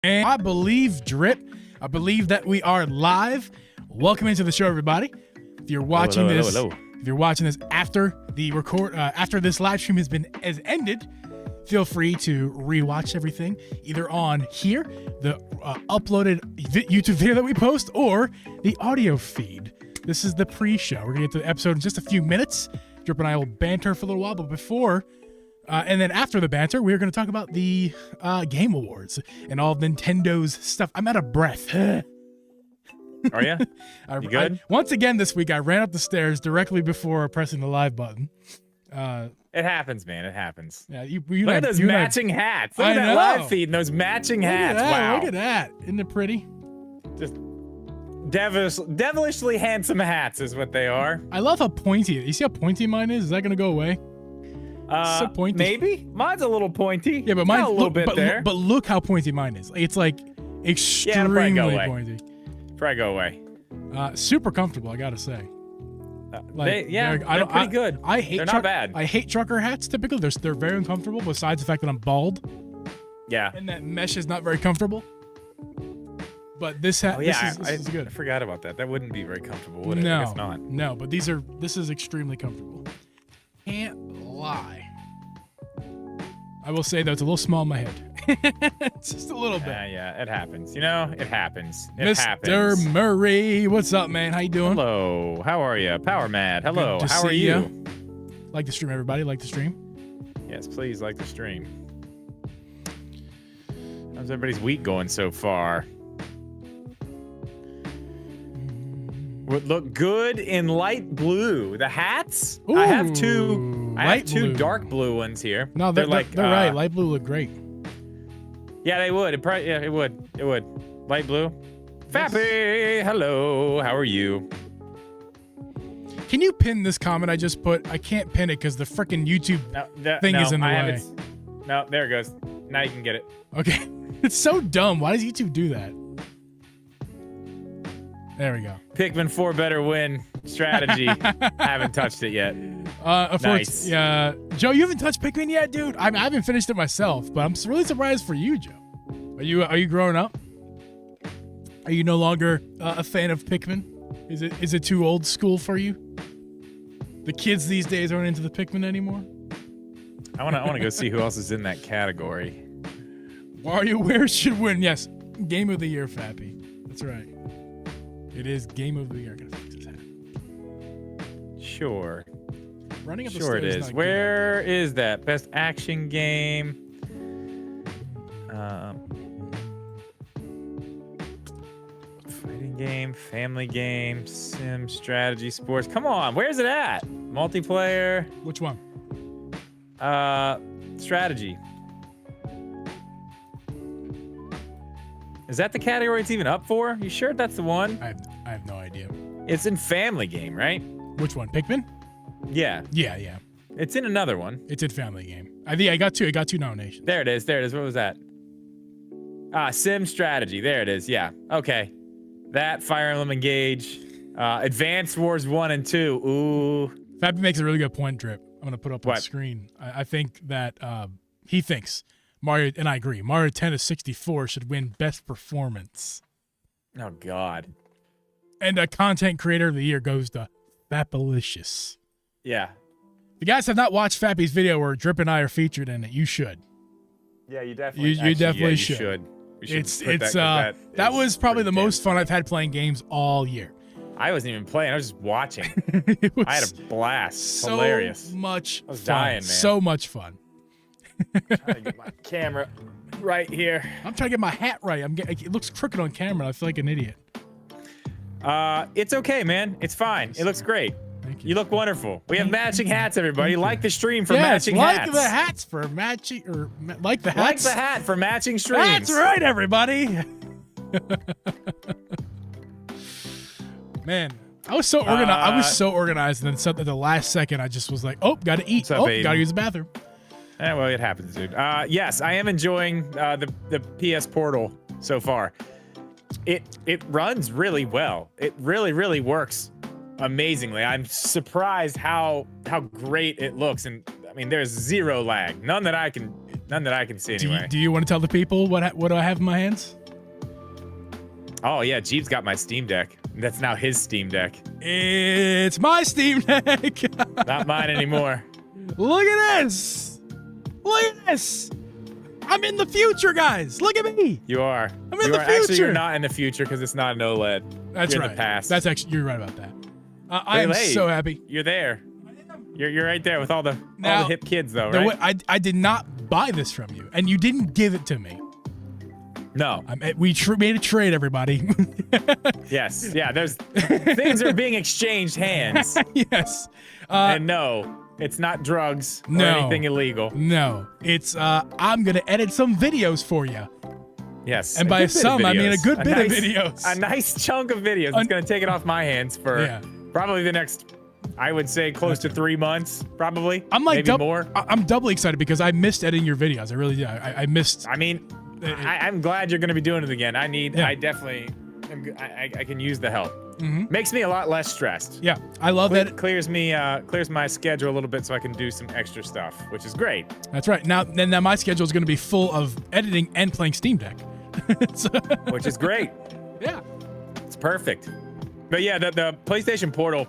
And I believe, Drip, I believe that we are live. Welcome into the show, everybody. If you're watching hello. If you're watching this after the after this live stream has ended, feel free to rewatch everything either on here, the uploaded YouTube video that we post, or the audio feed. This is the pre-show. We're gonna get to the episode in just a few minutes. Drip and I will banter for a little while, but before. And then after the banter, we're going to talk about the Game Awards and all of Nintendo's stuff. I'm out of breath. Are you? You good? Once again this week, I ran up the stairs directly before pressing the live button. It happens, man. It happens. Yeah, look at those matching hats. Look at that live feed and those matching hats. Wow. Look at that. Isn't it pretty? Just devilishly handsome hats is what they are. I love how pointy. You see how pointy mine is? Is that going to go away? So pointy. Maybe mine's a little pointy. Yeah, but mine's a little bit there. But look how pointy mine is. It's like extremely pointy. Probably go away. Super comfortable, I gotta say. They're pretty good. They're not bad. I hate trucker hats. Typically, they're very uncomfortable. Besides the fact that I'm bald. Yeah. And that mesh is not very comfortable. But this hat, this is good. I forgot about that. That wouldn't be very comfortable, would it? No, I guess not. No, but this is extremely comfortable. Can't lie. I will say though, it's a little small in my head. Just a little bit. Yeah, it happens. You know, it happens. Mr. Murray, what's up, man? How you doing? Hello. How are you? Power Mad. Hello. How are you? Like the stream, everybody. Like the stream. Yes, please like the stream. How's everybody's week going so far? Would look good in light blue. The hats? Ooh, I have two dark blue ones here. No, they're right. Light blue look great. Yeah, they would. It would. Light blue. Yes. Fappy, hello. How are you? Can you pin this comment I just put? I can't pin it because the freaking YouTube thing is in the way. No, there it goes. Now you can get it. Okay. It's so dumb. Why does YouTube do that? There we go. Pikmin 4 better win strategy. Haven't touched it yet. Nice. Yeah, Joe, you haven't touched Pikmin yet, dude. I haven't finished it myself, but I'm really surprised for you, Joe. Are you growing up? Are you no longer a fan of Pikmin? Is it too old school for you? The kids these days aren't into the Pikmin anymore. I wanna go see who else is in that category. WarioWare should win. Yes, Game of the Year, Fappy. That's right. It is Game of the Year. I'm gonna fix his hat. Sure. Running up the stairs. Sure it is. Not Where is that? Best action game. Fighting game, family game, sim, strategy, sports. Come on, where's it at? Multiplayer. Which one? Strategy. Is that the category it's even up for? You sure that's the one? I have no idea. It's in family game, right? Which one? Pikmin? Yeah. Yeah. It's in another one. It's in family game. I got two nominations. There it is. What was that? Sim strategy. There it is. Yeah. Okay. That, Fire Emblem Engage, Advance Wars 1 and 2. Ooh. Fappy makes a really good point, Drip. I'm going to put up on the screen. I think that he thinks Mario, and I agree, Mario Tennis 64 should win Best Performance. Oh, God. And a Content Creator of the Year goes to Fappalicious. Yeah. If you guys have not watched Fappy's video where Drip and I are featured in it, you should. Yeah, you definitely You definitely should. That was probably the most fun I've had playing games all year. I wasn't even playing. I was just watching. I had a blast. So hilarious. Much I was fun. dying, man. So much fun. I'm trying to get my camera right here. I'm trying to get my hat right. It looks crooked on camera. I feel like an idiot. It's okay, man. It's fine. It looks great. Thank you. You look wonderful. We have matching hats, everybody. Like the stream for matching hats. Like the hats for matching, or like the hats. Like the hat for matching streams. That's right, everybody. Man, I was so organized, and then at the last second, I just was like, "Oh, gotta eat. Gotta use the bathroom." Well, it happens, dude. Yes, I am enjoying the PS Portal so far. It runs really well. It really works amazingly. I'm surprised how great it looks, and I mean, there's zero lag, none that I can None that I can see anyway. Do you want to tell the people what do I have in my hands? Oh yeah, Geeb's got my Steam Deck. That's now his Steam Deck. It's my Steam Deck. Not mine anymore. Look at this. Look at this. I'm in the future, guys. Look at me. You are. I'm in the future. Actually, you're not in the future because it's not an OLED. That's you're right. in the past. That's actually, you're right about that. I am so happy. You're there. You're right there with all the hip kids, though, right? right? I did not buy this from you, and you didn't give it to me. No. We made a trade, everybody. Yes. Yeah. There's things are being exchanged hands. Yes. And no, it's not drugs or anything illegal. No, it's I'm gonna edit some videos for you. Yes. And by some, I mean a good bit of videos. A nice chunk of videos. It's gonna take it off my hands for probably the next, I would say, close to 3 months, probably. I'm like maybe more. I'm doubly excited because I missed editing your videos. I really did. I missed. I mean, I'm glad you're gonna be doing it again. I definitely, I can use the help. Makes me a lot less stressed. Yeah, I love that. Clears my schedule a little bit so I can do some extra stuff, which is great. That's right. Now my schedule is going to be full of editing and playing Steam Deck. Which is great. Yeah. It's perfect. But yeah, the PlayStation Portal,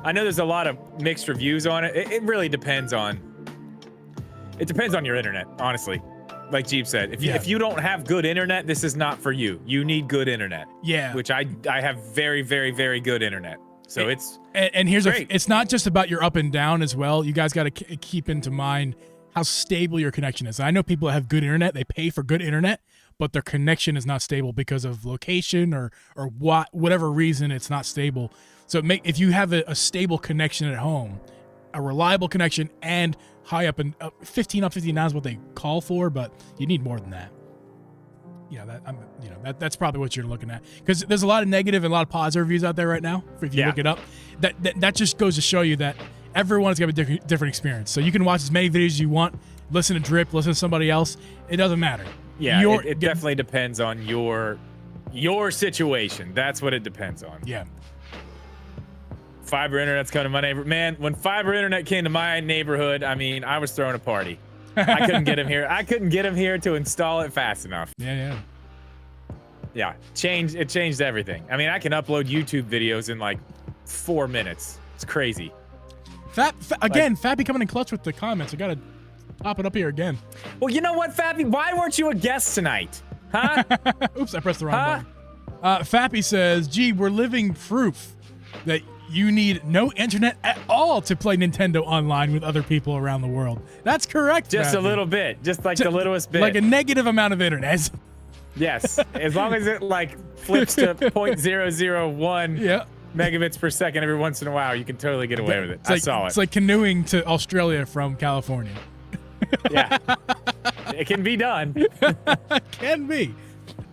I know there's a lot of mixed reviews on it. It really depends on your internet, honestly. Like Geeb said, if you don't have good internet, this is not for you. You need good internet. Yeah. Which I have very, very, very good internet. So and here's it's not just about your up and down as well. You guys got to keep into mind how stable your connection is. I know people that have good internet, they pay for good internet, but their connection is not stable because of location or whatever reason it's not stable. So if you have a stable connection at home, a reliable connection, and high up and 15 up 59 is what they call for, but you need more than that. That's probably what you're looking at, because there's a lot of negative and a lot of positive reviews out there right now. If you look it up, that just goes to show you that everyone's got a different experience. So you can watch as many videos as you want, listen to Drip, listen to somebody else. It doesn't matter. Yeah, it definitely depends on your situation. That's what it depends on. Yeah. Fiber internet's coming to my neighborhood. Man, when fiber internet came to my neighborhood, I mean, I was throwing a party. I couldn't get him here. I couldn't get him here to install it fast enough. Yeah. It changed everything. I mean, I can upload YouTube videos in like 4 minutes. It's crazy. Fappy coming in clutch with the comments. I gotta pop it up here again. Well, you know what, Fappy? Why weren't you a guest tonight? Huh? Oops, I pressed the wrong button. Fappy says, "Gee, we're living proof that you need no internet at all to play Nintendo online with other people around the world." That's correct. Just Fappy. A little bit, just like the littlest bit, like a negative amount of internet. Yes, as long as it like flips to 0.001 megabits per second every once in a while, you can totally get away with it. I saw it. It's like canoeing to Australia from California. Yeah, it can be done. It can be.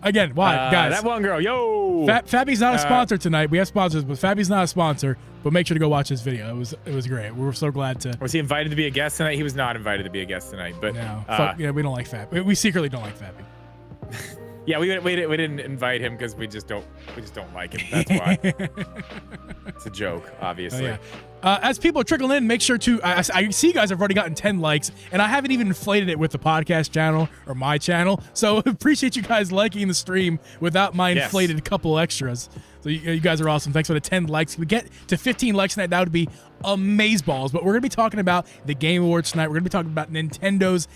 Again, why, guys? That one girl, yo. Fappy's not a sponsor tonight. We have sponsors, but Fappy's not a sponsor. But make sure to go watch this video. It was great. We were so glad to. Was he invited to be a guest tonight? He was not invited to be a guest tonight. But no, we don't like Fappy. We secretly don't like Fappy. Yeah, we didn't invite him because we just don't like him. That's why. It's a joke, obviously. Oh, yeah. As people are trickling in, make sure to. I see you guys have already gotten 10 likes, and I haven't even inflated it with the podcast channel or my channel. So appreciate you guys liking the stream without my inflated couple extras. So you guys are awesome. Thanks for the 10 likes. If we get to 15 likes tonight, that would be amazeballs. But we're gonna be talking about the Game Awards tonight. We're gonna be talking about Nintendo's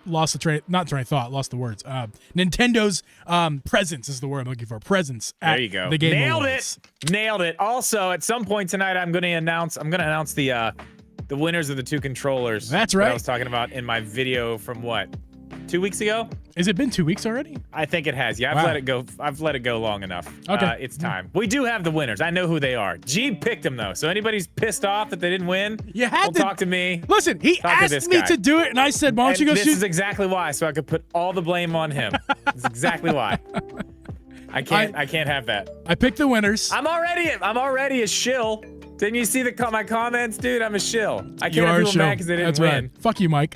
lost the words. Nintendo's presence is the word I'm looking for. Presence at there you go. The Game Awards. Nailed it. Also, at some point tonight, I'm gonna announce the winners of the 2 controllers. That's right. That I was talking about in my video from 2 weeks ago? Has it been 2 weeks already? I think it has. Yeah, I've let it go long enough. Okay. It's time. We do have the winners. I know who they are. Geeb picked them, though. So anybody's pissed off that they didn't win, talk to me. Listen, he asked me to do it, and I said, why don't you go shoot? This is exactly why, so I could put all the blame on him. That's exactly why. I can't have that. I picked the winners. I'm already a shill. Didn't you see my comments, dude? I'm a shill. I can't have people mad because they didn't win. Right. Fuck you, Mike.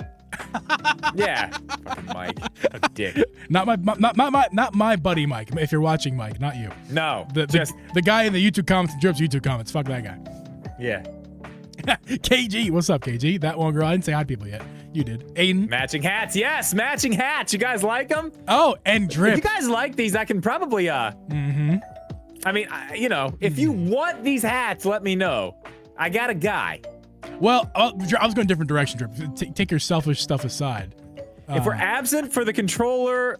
Yeah, fucking Mike, a dick. Not my buddy Mike. If you're watching, Mike, not you. No, the guy in the YouTube comments, Drip's YouTube comments. Fuck that guy. Yeah. KG, what's up, KG? That one girl, I didn't say hi to people yet. You did. Aiden. Matching hats. Yes, matching hats. You guys like them? Oh, and Drip. If you guys like these, I can probably, I mean, you know, if you want these hats, let me know. I got a guy. Well, I was going a different direction, Drip. Take your selfish stuff aside. If we're absent for the controller,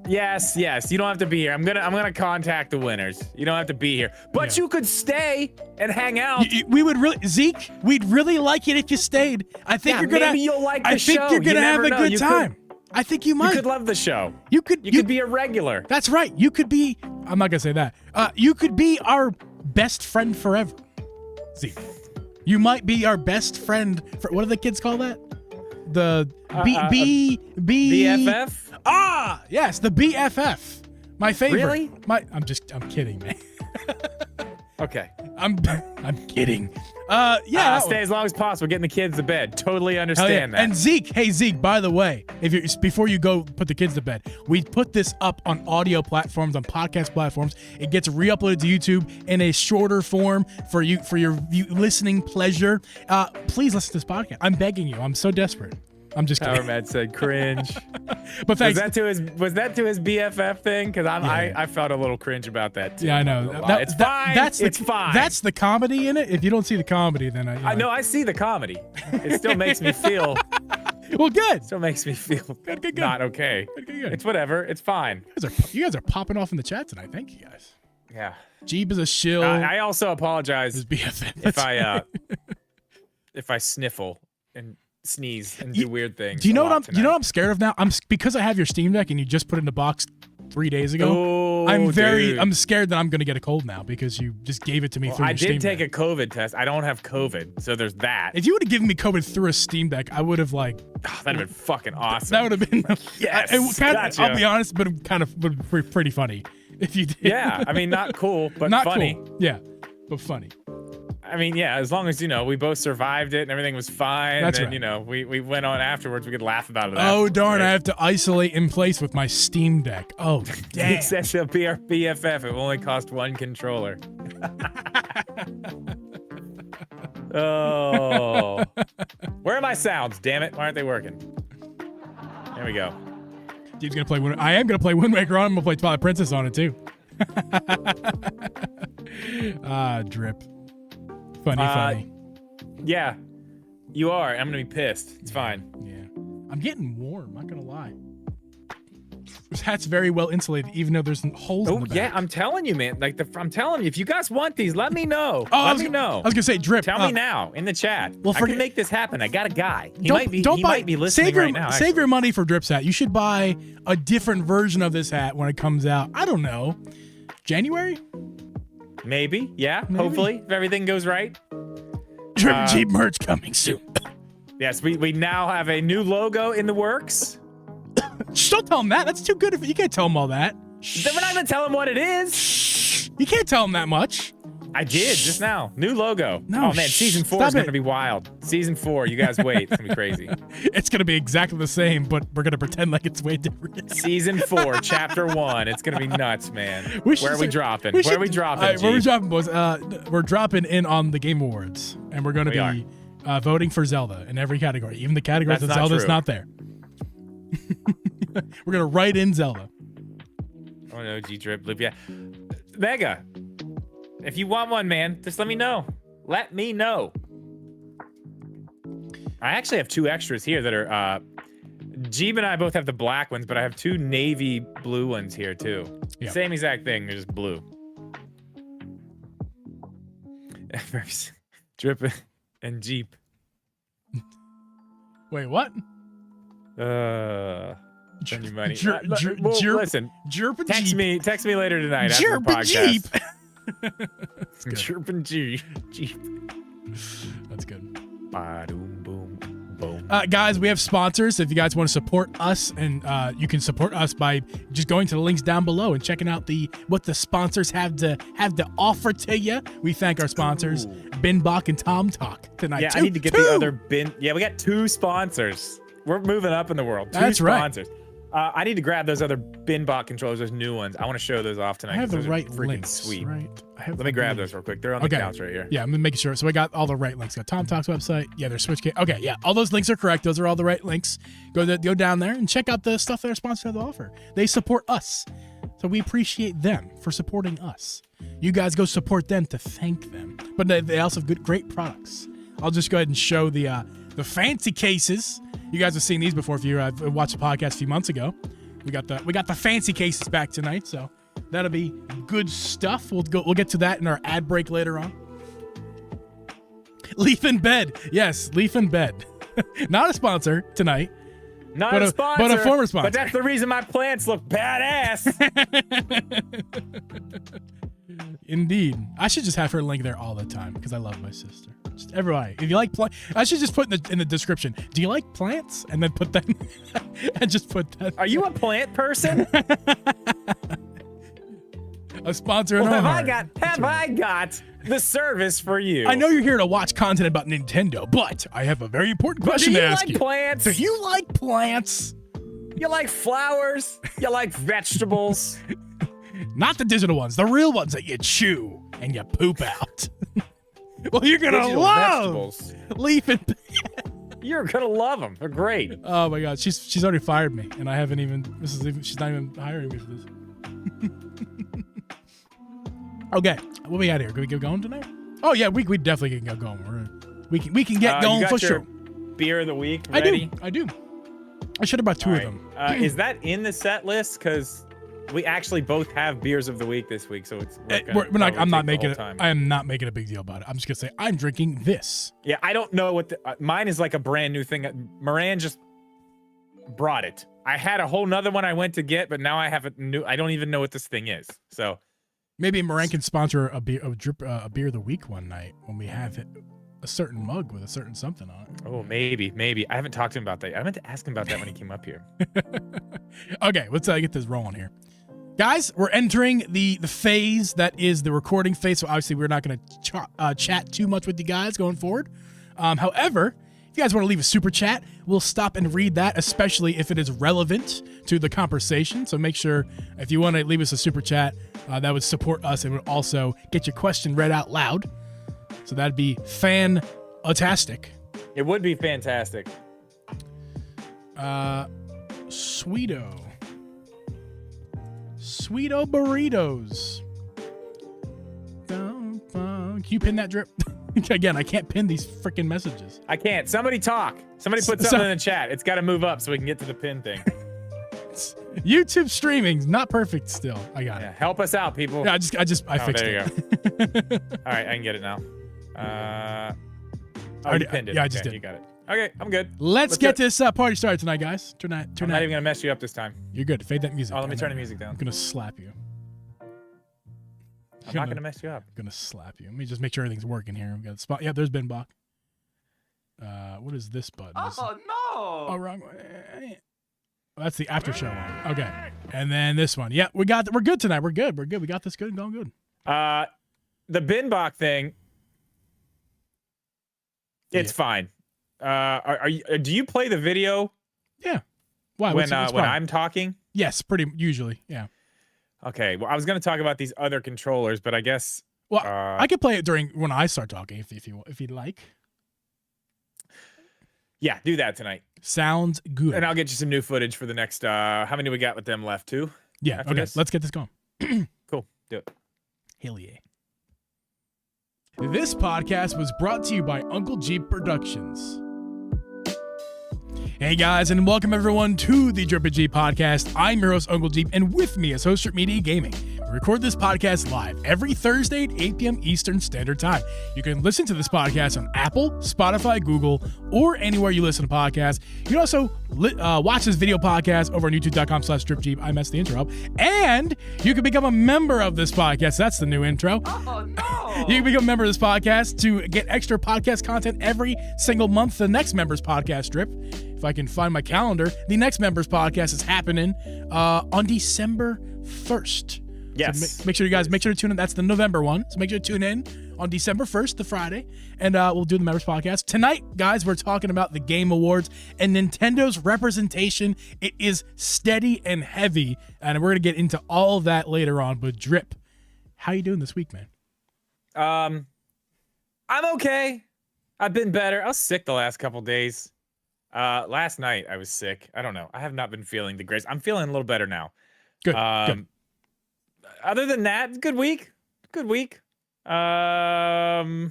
yes, you don't have to be here. I'm gonna contact the winners. You don't have to be here, but you could stay and hang out. We would really, Zeke. We'd really like it if you stayed. I think you're gonna. Maybe you'll like the show. I think you're gonna have a know. good time. I think you might. You could love the show. You could be a regular. That's right. You could be. I'm not gonna say that. You could be our best friend forever, Zeke. You might be our best friend. What do the kids call that? The BFF? Ah, yes, the BFF. My favorite. Really? I'm kidding, man. Okay. I'm kidding. Yeah. Stay as long as possible. Getting the kids to bed. Totally understand that. And Zeke, hey Zeke, by the way, before you go put the kids to bed, we put this up on audio platforms, on podcast platforms. It gets re-uploaded to YouTube in a shorter form for your listening pleasure. Please listen to this podcast. I'm begging you. I'm so desperate. I'm just kidding. Power Mad said cringe. But thanks. Was that to his BFF thing? Because I felt a little cringe about that too. Yeah, I know. It's fine. It's fine. That's the comedy in it. If you don't see the comedy, then I know I see the comedy. It still makes me feel. Well, good. Still makes me feel good. Not okay. Good. It's whatever. It's fine. You guys are popping off in the chat tonight. Thank you guys. Yeah. Jeeb is a shill. I also apologize His BFF. if I sniffle and sneeze and do weird things. Do you know what I'm scared of now? Because I have your Steam Deck and you just put it in the box 3 days ago. Oh, I'm scared that I'm gonna get a cold now because you just gave it to me through your Steam Deck. I did take a COVID test. I don't have COVID, so there's that. If you would have given me COVID through a Steam Deck, I would have that'd have been fucking awesome. That would have been yes. Gotcha. I'll be honest, but it kind of would be pretty funny if you did. Yeah, I mean not cool, but not funny. Cool. Yeah, but funny. I mean, yeah, as long as, we both survived it and everything was fine. That's and then, right. we went on afterwards. We could laugh about it. Oh, darn. Right? I have to isolate in place with my Steam Deck. Oh, damn. It'll be our BFF. It will only cost one controller. Oh. Where are my sounds? Damn it. Why aren't they working? There we go. Dude's going to play I am going to play Wind Waker on. I'm going to play Twilight Princess on it, too. Drip. Funny. Yeah, you are. I'm gonna be pissed. It's fine. Yeah, I'm getting warm. Not gonna lie. This hat's very well insulated, even though there's holes in the back. Yeah, I'm telling you, man. I'm telling you, if you guys want these, let me know. Oh, let me know. I was gonna say, Drip. Tell me now in the chat. Well, I can make this happen. I got a guy. He might be listening right now. Save your money for Drip's hat. You should buy a different version of this hat when it comes out. I don't know, January. Maybe. Yeah. Maybe. Hopefully, if everything goes right. Drip Jeep merch coming soon. Yes, we now have a new logo in the works. Shh, don't tell him that. That's too good. You can't tell him all that. Then we're not gonna tell him what it is. Shh. You can't tell him that much. I did just now. New logo. No, oh man, season 4 is gonna be wild. Season 4, you guys wait. It's gonna be crazy. It's gonna be exactly the same, but we're gonna pretend like it's way different. Season 4, chapter 1. It's gonna be nuts, man. Where are we dropping? Where are we dropping? Where are we dropping, boys? We're dropping in on the Game Awards, and we're gonna be voting for Zelda in every category, even the categories that Zelda's not there. We're gonna write in Zelda. Oh no, G-Drip, yeah. Mega. If you want one, man, just let me know. Let me know. I actually have 2 extras here that are, Jeeb and I both have the black ones, but I have 2 navy blue ones here too. Yep. Same exact thing, they're just blue. Drip and Jeep. Wait, what? Send you money. Listen, text me later tonight after the podcast. Chirp and Jeep. That's good. Boom. Guys, we have sponsors. If you guys want to support us, and you can support us by just going to the links down below and checking out what the sponsors have to offer to you. We thank our sponsors, Binbok and tomtoc tonight. Yeah, I need to get the other bin. Yeah, we got 2 sponsors. We're moving up in the world. 2 sponsors. Right. I need to grab those other Binbok controllers, those new ones. I want to show those off tonight. I have the those are right freaking links, sweet. right? Let me grab those real quick. They're on the couch right here. Yeah, I'm making sure. So I got all the right links. Got TomToc's website. Yeah, their Switch. Okay, yeah, all those links are correct. Those are all the right links. Go down there and check out the stuff that our sponsors have to offer. They support us, so we appreciate them for supporting us. You guys go support them to thank them. But they also have great products. I'll just go ahead and show the fancy cases. You guys have seen these before if you watched the podcast a few months ago. We got the fancy cases back tonight, so that'll be good stuff. We'll get to that in our ad break later on. Leaf in Bed. Yes, Leaf in Bed. Not a sponsor tonight. Not a sponsor, but a former sponsor. But that's the reason my plants look badass. Indeed. I should just have her link there all the time because I love my sister. Just everybody, if you like plants, I should just put in the description, do you like plants? And then put that, and just put that. Are you a plant person? A sponsor. Well, have I got the service for you? I know you're here to watch content about Nintendo, but I have a very important question to ask you. Do you like plants? Do you like plants? You like flowers? You like vegetables? Not the digital ones, the real ones that you chew and you poop out. Well, you're gonna digital love vegetables. Leaf and You're gonna love them. They're great. Oh my god, she's already fired me, and I haven't even. She's not even hiring me for this. Okay, what we got here? Can we get going tonight? Oh yeah, we definitely can get going. We can get going you got for your sure. Beer of the week ready? I do. I should have brought two of them. Is that in the set list? Because we actually both have beers of the week this week, so it's. I'm not making it. I am not making a big deal about it. I'm just gonna say I'm drinking this. Yeah, I don't know what mine is, like a brand new thing. Moran just brought it. I had a whole nother one I went to get, but now I have a new. I don't even know what this thing is. So maybe Moran can sponsor a beer of the week one night when we have it. A certain mug with a certain something on it. Oh, maybe. I haven't talked to him about that. I meant to ask him about that when he came up here. Okay, let's get this rolling here. Guys, we're entering the phase that is the recording phase, so obviously we're not going to chat too much with you guys going forward. However, if you guys want to leave a super chat, we'll stop and read that, especially if it is relevant to the conversation. So make sure if you want to leave us a super chat, that would support us and would also get your question read out loud. So that'd be fan-tastic. It would be fantastic. Sweeto burritos. Can you pin that drip? Again, I can't pin these freaking messages. I can't. Somebody talk. Somebody put something in the chat. It's got to move up so we can get to the pin thing. YouTube streaming's not perfect still. I got it. Help us out, people. Yeah, I fixed it. There you go. All right, I can get it now. You pinned it. Yeah, I just did. You got it. Okay, I'm good. Let's get this party started tonight, guys. I'm not even gonna mess you up this time. You're good. Fade that music. Oh, let me turn the music down. I'm gonna slap you. I'm not gonna mess you up. I'm gonna slap you. Let me just make sure everything's working here. We got the spot. Yeah, there's Binbok. What is this button? Oh no! Oh, wrong way. Oh, that's the after show one. Okay, and then this one. Yeah, we're good tonight. We're good. We got this good and going good. The Binbok thing. It's fine. Do you play the video? Yeah. Why? When I'm talking? Yes, pretty usually. Yeah. Okay. Well, I was going to talk about these other controllers, but I guess. Well, I could play it when I start talking if you'd like. Yeah, do that tonight. Sounds good. And I'll get you some new footage for the next. How many we got with them left? 2? Yeah. Okay. Let's get this going. Cool. Do it. Hell yeah. This podcast was brought to you by Uncle Geeb Productions. Hey guys, and welcome everyone to the Drippin' G podcast. I'm your host, Uncle Geeb, and with me is Host Media Gaming. We record this podcast live every Thursday at 8 p.m. Eastern Standard Time. You can listen to this podcast on Apple, Spotify, Google, or anywhere you listen to podcasts. You can also watch this video podcast over on youtube.com/DripGeeb. I messed the intro up. And you can become a member of this podcast. That's the new intro. Oh, no. You can become a member of this podcast to get extra podcast content every single month. The next member's podcast drip. If I can find my calendar, the next members podcast is happening on December 1st. Yes. So make sure to tune in. That's the November one. So make sure to tune in on December 1st, the Friday, and we'll do the Members Podcast. Tonight, guys, we're talking about the Game Awards and Nintendo's representation. It is steady and heavy, and we're going to get into all of that later on. But Drip, how you doing this week, man? I'm okay. I've been better. I was sick the last couple days. Last night I was sick. I don't know. I have not been feeling the greatest. I'm feeling a little better now. Good. Good. Other than that, good week. Good week. Nothing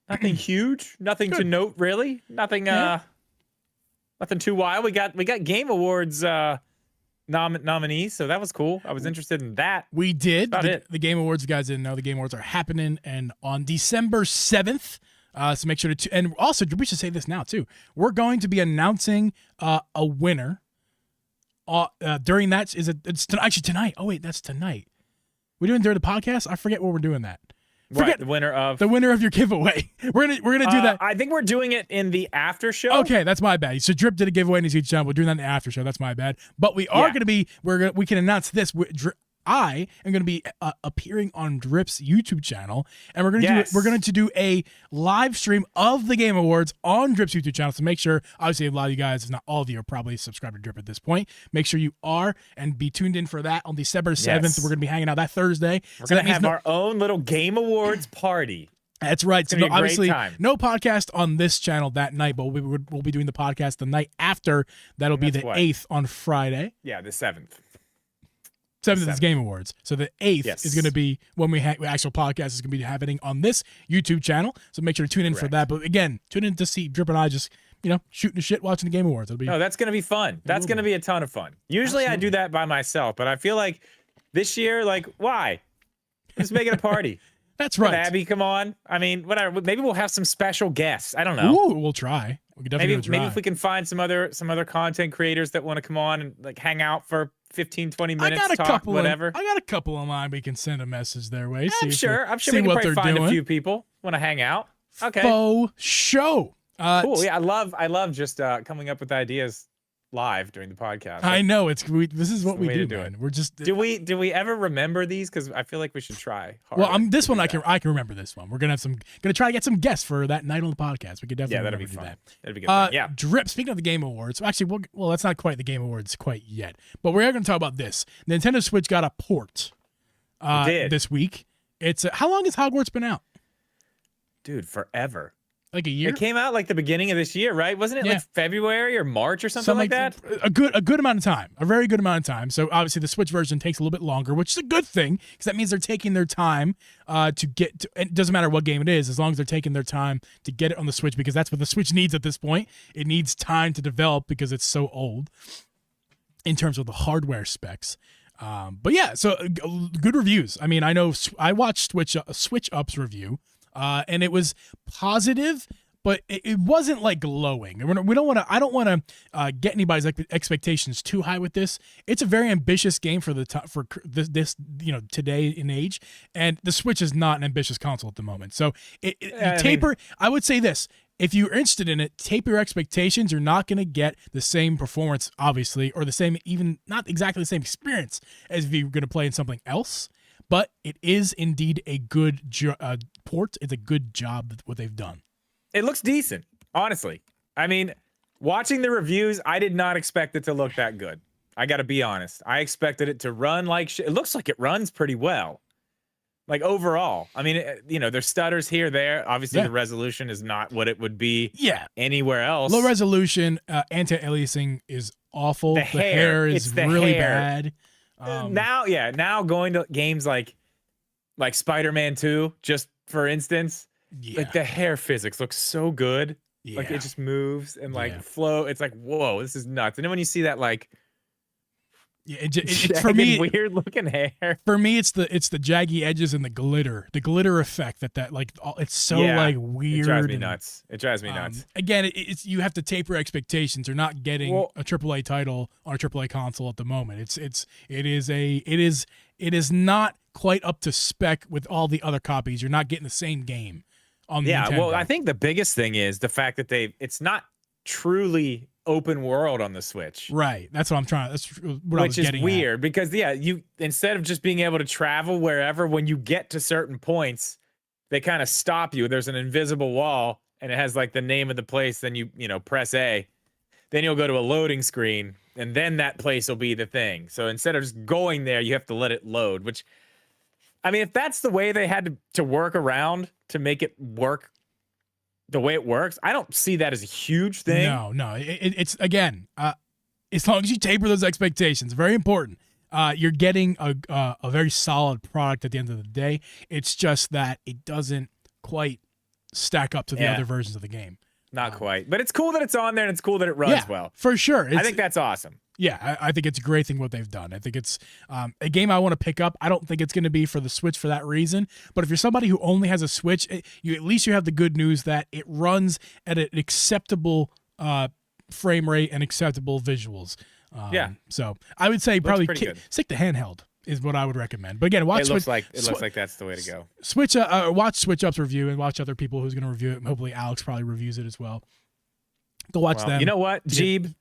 huge. Nothing to note really. Nothing. Nothing too wild. We got Game Awards nominees, so that was cool. I was interested in that. We did. The Game Awards, you guys didn't know, the Game Awards are happening, and on December 7th. So make sure to, and also we should say this now too. We're going to be announcing a winner. During that, actually tonight? Oh wait, that's tonight. We're doing during the podcast. I forget what we're doing that. Right, the winner of your giveaway. We're gonna do that. I think we're doing it in the after show. Okay, that's my bad. So Drip did a giveaway in his YouTube channel. We're doing that in the after show. That's my bad. But we are gonna be. We can announce this. I am going to be appearing on Drip's YouTube channel, and we're going to do a live stream of the Game Awards on Drip's YouTube channel. So make sure, obviously, a lot of you guys, if not all of you, are probably subscribed to Drip at this point. Make sure you are and be tuned in for that on December 7th. Yes. We're going to be hanging out that Thursday. We're going to have our own little Game Awards party. That's right. So obviously, no podcast on this channel that night, but we'll be doing the podcast the night after. That'll be the 8th on Friday. Yeah, the 7th. 7th is Game Awards. So the 8th is going to be when actual podcast is going to be happening on this YouTube channel. So make sure to tune in for that. But again, tune in to see Drip and I just, shooting the shit, watching the Game Awards. That's going to be fun. That's going to be a ton of fun. Usually I do that by myself, but I feel like this year, why? Just make it a party. That's right. Abby, come on. I mean, whatever. Maybe we'll have some special guests. I don't know. Ooh, we'll try. We could definitely try. Maybe if we can find some other content creators that want to come on and hang out for 15, 20 minutes, I got a couple of mine we can send a message their way. I'm sure we can probably find a few people want to hang out. Okay. Faux show. Cool. Yeah, I love just coming up with ideas live during the podcast. I know this is what we do, man. We're just do we ever remember these? Because I feel like we should try harder. Well, this one I can remember this one. We're gonna try to get some guests for that night on the podcast. We could definitely that'd be fun. That. That'd be good. Fun. Yeah. Drip. Speaking of the Game Awards, actually, that's not quite the Game Awards quite yet, but we are gonna talk about this. Nintendo Switch got a port this week. It's how long has Hogwarts been out? Dude, forever. Like a year? It came out like the beginning of this year, right? Wasn't it like February or March or something like that? A good amount of time. A very good amount of time. So obviously the Switch version takes a little bit longer, which is a good thing because that means they're taking their time to get to, it doesn't matter what game it is, as long as they're taking their time to get it on the Switch, because that's what the Switch needs at this point. It needs time to develop because it's so old in terms of the hardware specs. But yeah, so good reviews. I mean, I know I watched Switch Up's review. And it was positive, but it wasn't like glowing. I don't want to get anybody's expectations too high with this. It's a very ambitious game for this today in age, and the Switch is not an ambitious console at the moment. So I would say this: if you're interested in it, taper your expectations. You're not going to get the same performance, obviously, or the same, even not exactly the same experience as if you're going to play in something else. But it is indeed a good port. It's a good job what they've done. It looks decent, honestly. I mean, watching the reviews, I did not expect it to look that good. I got to be honest. I expected it to run like shit. It looks like it runs pretty well. Like overall. I mean, there's stutters here, there. Obviously, the resolution is not what it would be anywhere else. Low resolution, anti-aliasing is awful. The hair is really bad. Now going to games like Spider-Man 2, just for instance, like the hair physics looks so good. Like it just moves and flow. It's like, whoa, this is nuts. And then when you see that it's for me weird looking hair. For me, it's the jaggy edges and the glitter effect that it's so weird. It drives me nuts. Again, it's you have to taper expectations. You're not getting a AAA title on a AAA console at the moment. It is not quite up to spec with all the other copies. You're not getting the same game on the Nintendo. Well, I think the biggest thing is the fact that it's not truly open world on the Switch. Right. That's what I'm trying. That's what I was Which is getting weird at. because you instead of just being able to travel wherever, when you get to certain points, they kind of stop you. There's an invisible wall and it has like the name of the place. Then you press A, then you'll go to a loading screen and then that place will be the thing. So instead of just going there, you have to let it load, which, I mean, if that's the way they had to work around to make it work the way it works, I don't see that as a huge thing. No. It's again, as long as you taper those expectations, very important. You're getting a very solid product at the end of the day. It's just that it doesn't quite stack up to the other versions of the game. Not quite. But it's cool that it's on there and it's cool that it runs well. For sure. I think that's awesome. Yeah, I think it's a great thing what they've done. I think it's a game I want to pick up. I don't think it's going to be for the Switch for that reason. But if you're somebody who only has a Switch, at least you have the good news that it runs at an acceptable frame rate and acceptable visuals. So I would say probably stick to handheld is what I would recommend. But again, watch. It looks like that's the way to go. Watch Switch Up's review and watch other people who's going to review it. Hopefully, Alex probably reviews it as well. Go watch them. You know what, Geeb?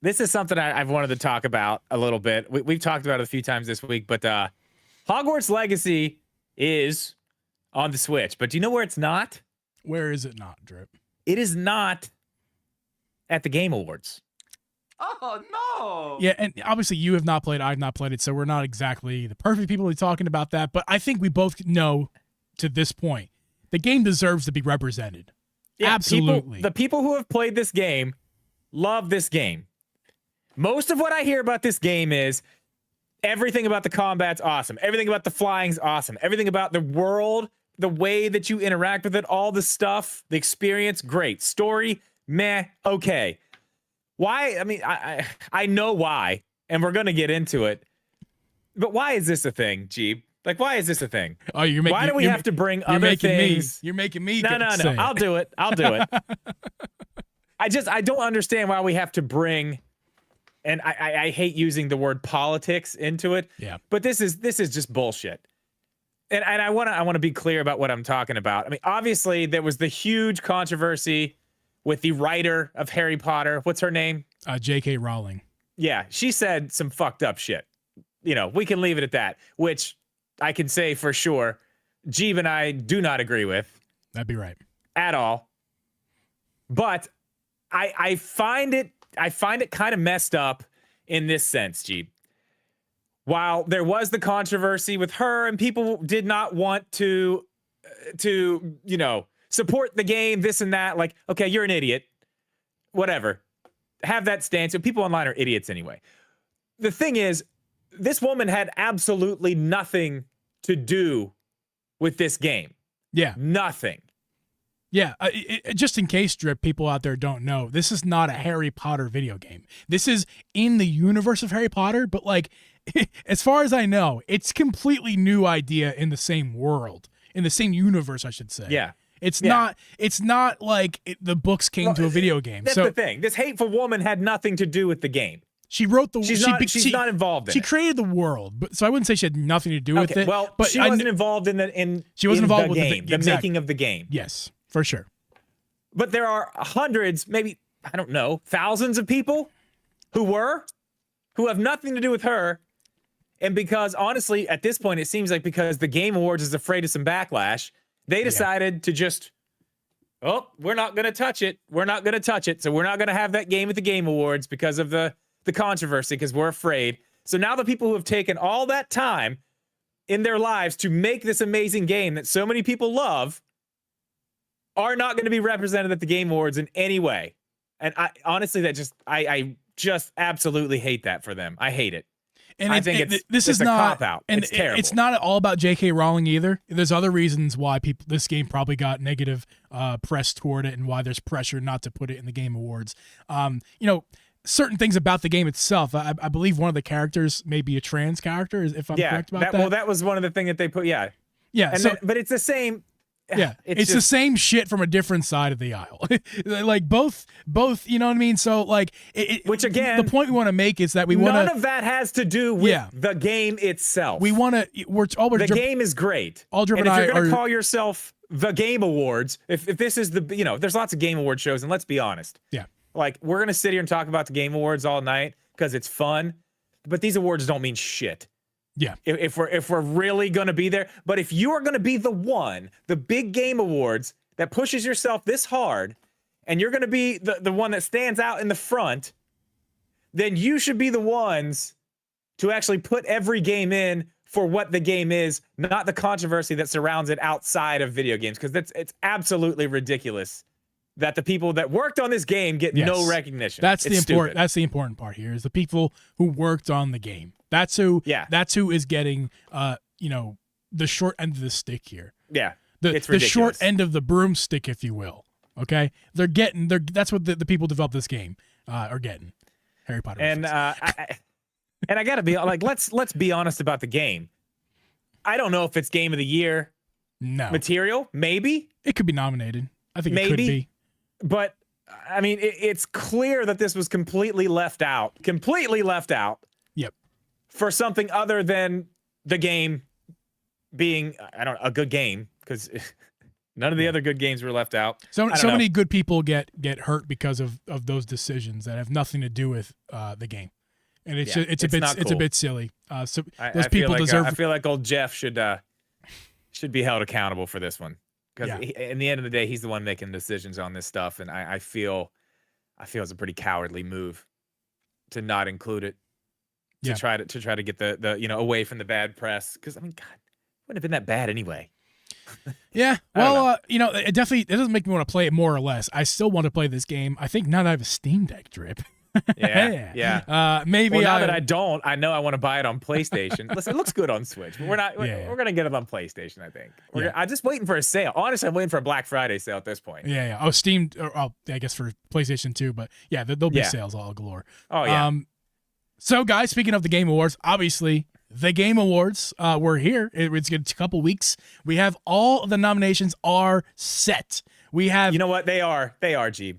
This is something I've wanted to talk about a little bit. We've talked about it a few times this week, but Hogwarts Legacy is on the Switch. But do you know where it's not? Where is it not, Drip? It is not at the Game Awards. Oh, no. Yeah, and obviously you have not played, I've not played it, so we're not exactly the perfect people to be talking about that, but I think we both know to this point, the game deserves to be represented. Yeah, absolutely. The people who have played this game love this game. Most of what I hear about this game is everything about the combat's awesome. Everything about the flying's awesome. Everything about the world, the way that you interact with it, all the stuff, the experience, great. Story, meh, okay. Why? I mean, I know why, and we're going to get into it. But why is this a thing, Geeb? Like, why is this a thing? Oh, you're making. Why do we have to bring other things? You're making me. No. I'll do it. I don't understand why we have to bring. And I hate using the word politics into it. Yeah. But this is just bullshit. And I want to be clear about what I'm talking about. I mean, obviously there was the huge controversy with the writer of Harry Potter. What's her name? J.K. Rowling. Yeah, she said some fucked up shit. We can leave it at that, which I can say for sure Geeb and I do not agree with. That'd be right. At all. But I find it kind of messed up in this sense, Geeb. While there was the controversy with her and people did not want to support the game, this and that, like, okay, you're an idiot. Whatever. Have that stance. People online are idiots anyway. The thing is, this woman had absolutely nothing to do with this game. Yeah. Nothing. Yeah, just in case, Drip, people out there don't know, this is not a Harry Potter video game. This is in the universe of Harry Potter, but like, as far as I know, it's completely new idea in the same world, in the same universe, I should say. Yeah. It's not like the books came to a video game. That's the thing. This hateful woman had nothing to do with the game. She wrote the. She's not involved in it. She created the world, but so I wouldn't say she had nothing to do with it. Well, but she wasn't involved in she wasn't involved with the making of the game. Yes, for sure. But there are hundreds, maybe, I don't know, thousands of people who have nothing to do with her. And because honestly, at this point, it seems like because the Game Awards is afraid of some backlash, they decided to just, we're not going to touch it. We're not going to touch it. So we're not going to have that game at the Game Awards because of the controversy, because we're afraid. So now the people who have taken all that time in their lives to make this amazing game that so many people love are not going to be represented at the Game Awards in any way. And I honestly, I just absolutely hate that for them. I hate it. And I think this is not a cop-out. And it's terrible. It's not all about J.K. Rowling either. There's other reasons why this game probably got negative press toward it, and why there's pressure not to put it in the Game Awards. Certain things about the game itself. I believe one of the characters may be a trans character, if I'm correct about that. Well, that was one of the things that they put. Yeah. And but it's the same. Yeah, it's the same shit from a different side of the aisle. Like both, you know what I mean? So like, which again, the point we want to make is that we want none of that has to do with the game itself. We want to. The game is great. And if you're going to call yourself the Game Awards, if this is there's lots of Game Award shows, and let's be honest. Yeah. Like, we're going to sit here and talk about the Game Awards all night because it's fun, but these awards don't mean shit. Yeah. If we're really going to be there. But if you are going to be the big Game Awards that pushes yourself this hard, and you're going to be the one that stands out in the front, then you should be the ones to actually put every game in for what the game is, not the controversy that surrounds it outside of video games, because it's absolutely ridiculous that the people that worked on this game get no recognition. That's the important part here, is the people who worked on the game. That's who is getting the short end of the stick here. Yeah. The short end of the broomstick, if you will. Okay? That's what the people who developed this game are getting. Harry Potter. And I gotta be like, let's be honest about the game. I don't know if it's Game of the Year material. Maybe it could be nominated. I think it could be. But I mean, it's clear that this was completely left out. Yep. For something other than the game being, a good game, because none of the other good games were left out. So many good people get hurt because of those decisions that have nothing to do with the game, and it's a bit silly. So those people deserve. I feel like old Jeff should be held accountable for this one, because in the end of the day, he's the one making decisions on this stuff, and I feel it's a pretty cowardly move to not include it, to try to get the away from the bad press, because I mean, God, it wouldn't have been that bad anyway. Yeah, well, it doesn't make me want to play it more or less. I still want to play this game. I think now that I have a Steam Deck, Drip. Yeah. Maybe now that I don't, I know I want to buy it on PlayStation. Listen, it looks good on Switch, but we're gonna get it on PlayStation, I think. I'm just waiting for a sale. Honestly, I'm waiting for a Black Friday sale at this point. Yeah. Oh, Steam, I guess for PlayStation too, but yeah, there'll be sales all galore. Oh yeah. So guys, speaking of the Game Awards, obviously the Game Awards were here. It's a couple weeks. We have all of the nominations are set. We have. You know what? They are, Geeb.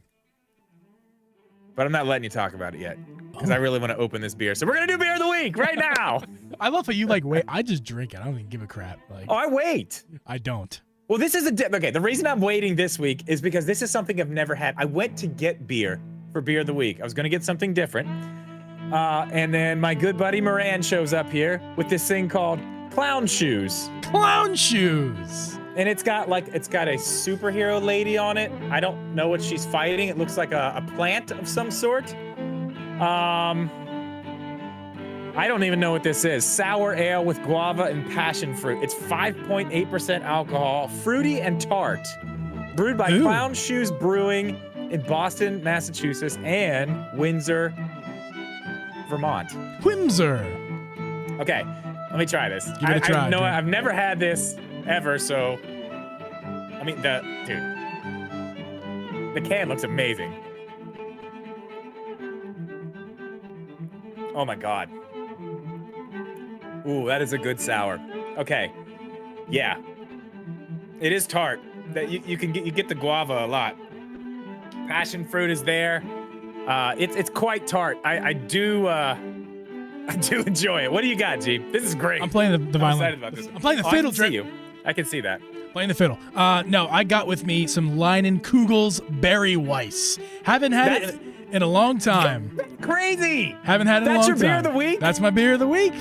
But I'm not letting you talk about it yet, because I really want to open this beer. So we're gonna do Beer of the Week right now. I love how you wait. I just drink it. I don't even give a crap. I wait. I don't. Well, this is okay. The reason I'm waiting this week is because this is something I've never had. I went to get beer for Beer of the Week. I was gonna get something different, and then my good buddy Moran shows up here with this thing called Clown Shoes. Clown Shoes. And it's got a superhero lady on it. I don't know what she's fighting. It looks like a plant of some sort. I don't even know what this is. Sour ale with guava and passion fruit. It's 5.8% alcohol, fruity and tart. Brewed by Clown Shoes Brewing in Boston, Massachusetts, and Windsor, Vermont. Windsor. Okay, let me try this. Give it a try. I've never had this ever, so I mean, the can looks amazing. Oh my God. Ooh, that is a good sour. Okay, yeah, it is tart. That you get the guava a lot. Passion fruit is there. It's quite tart. I do enjoy it. What do you got, G? This is great. I'm playing the violin. I'm excited about this. I'm playing the fiddle. I can see that. Playing the fiddle. No, I got with me some Leinenkugel's Berry Weiss. Haven't had it in a long time. Crazy. Haven't had it in a long time. That's your beer of the week? That's my beer of the week.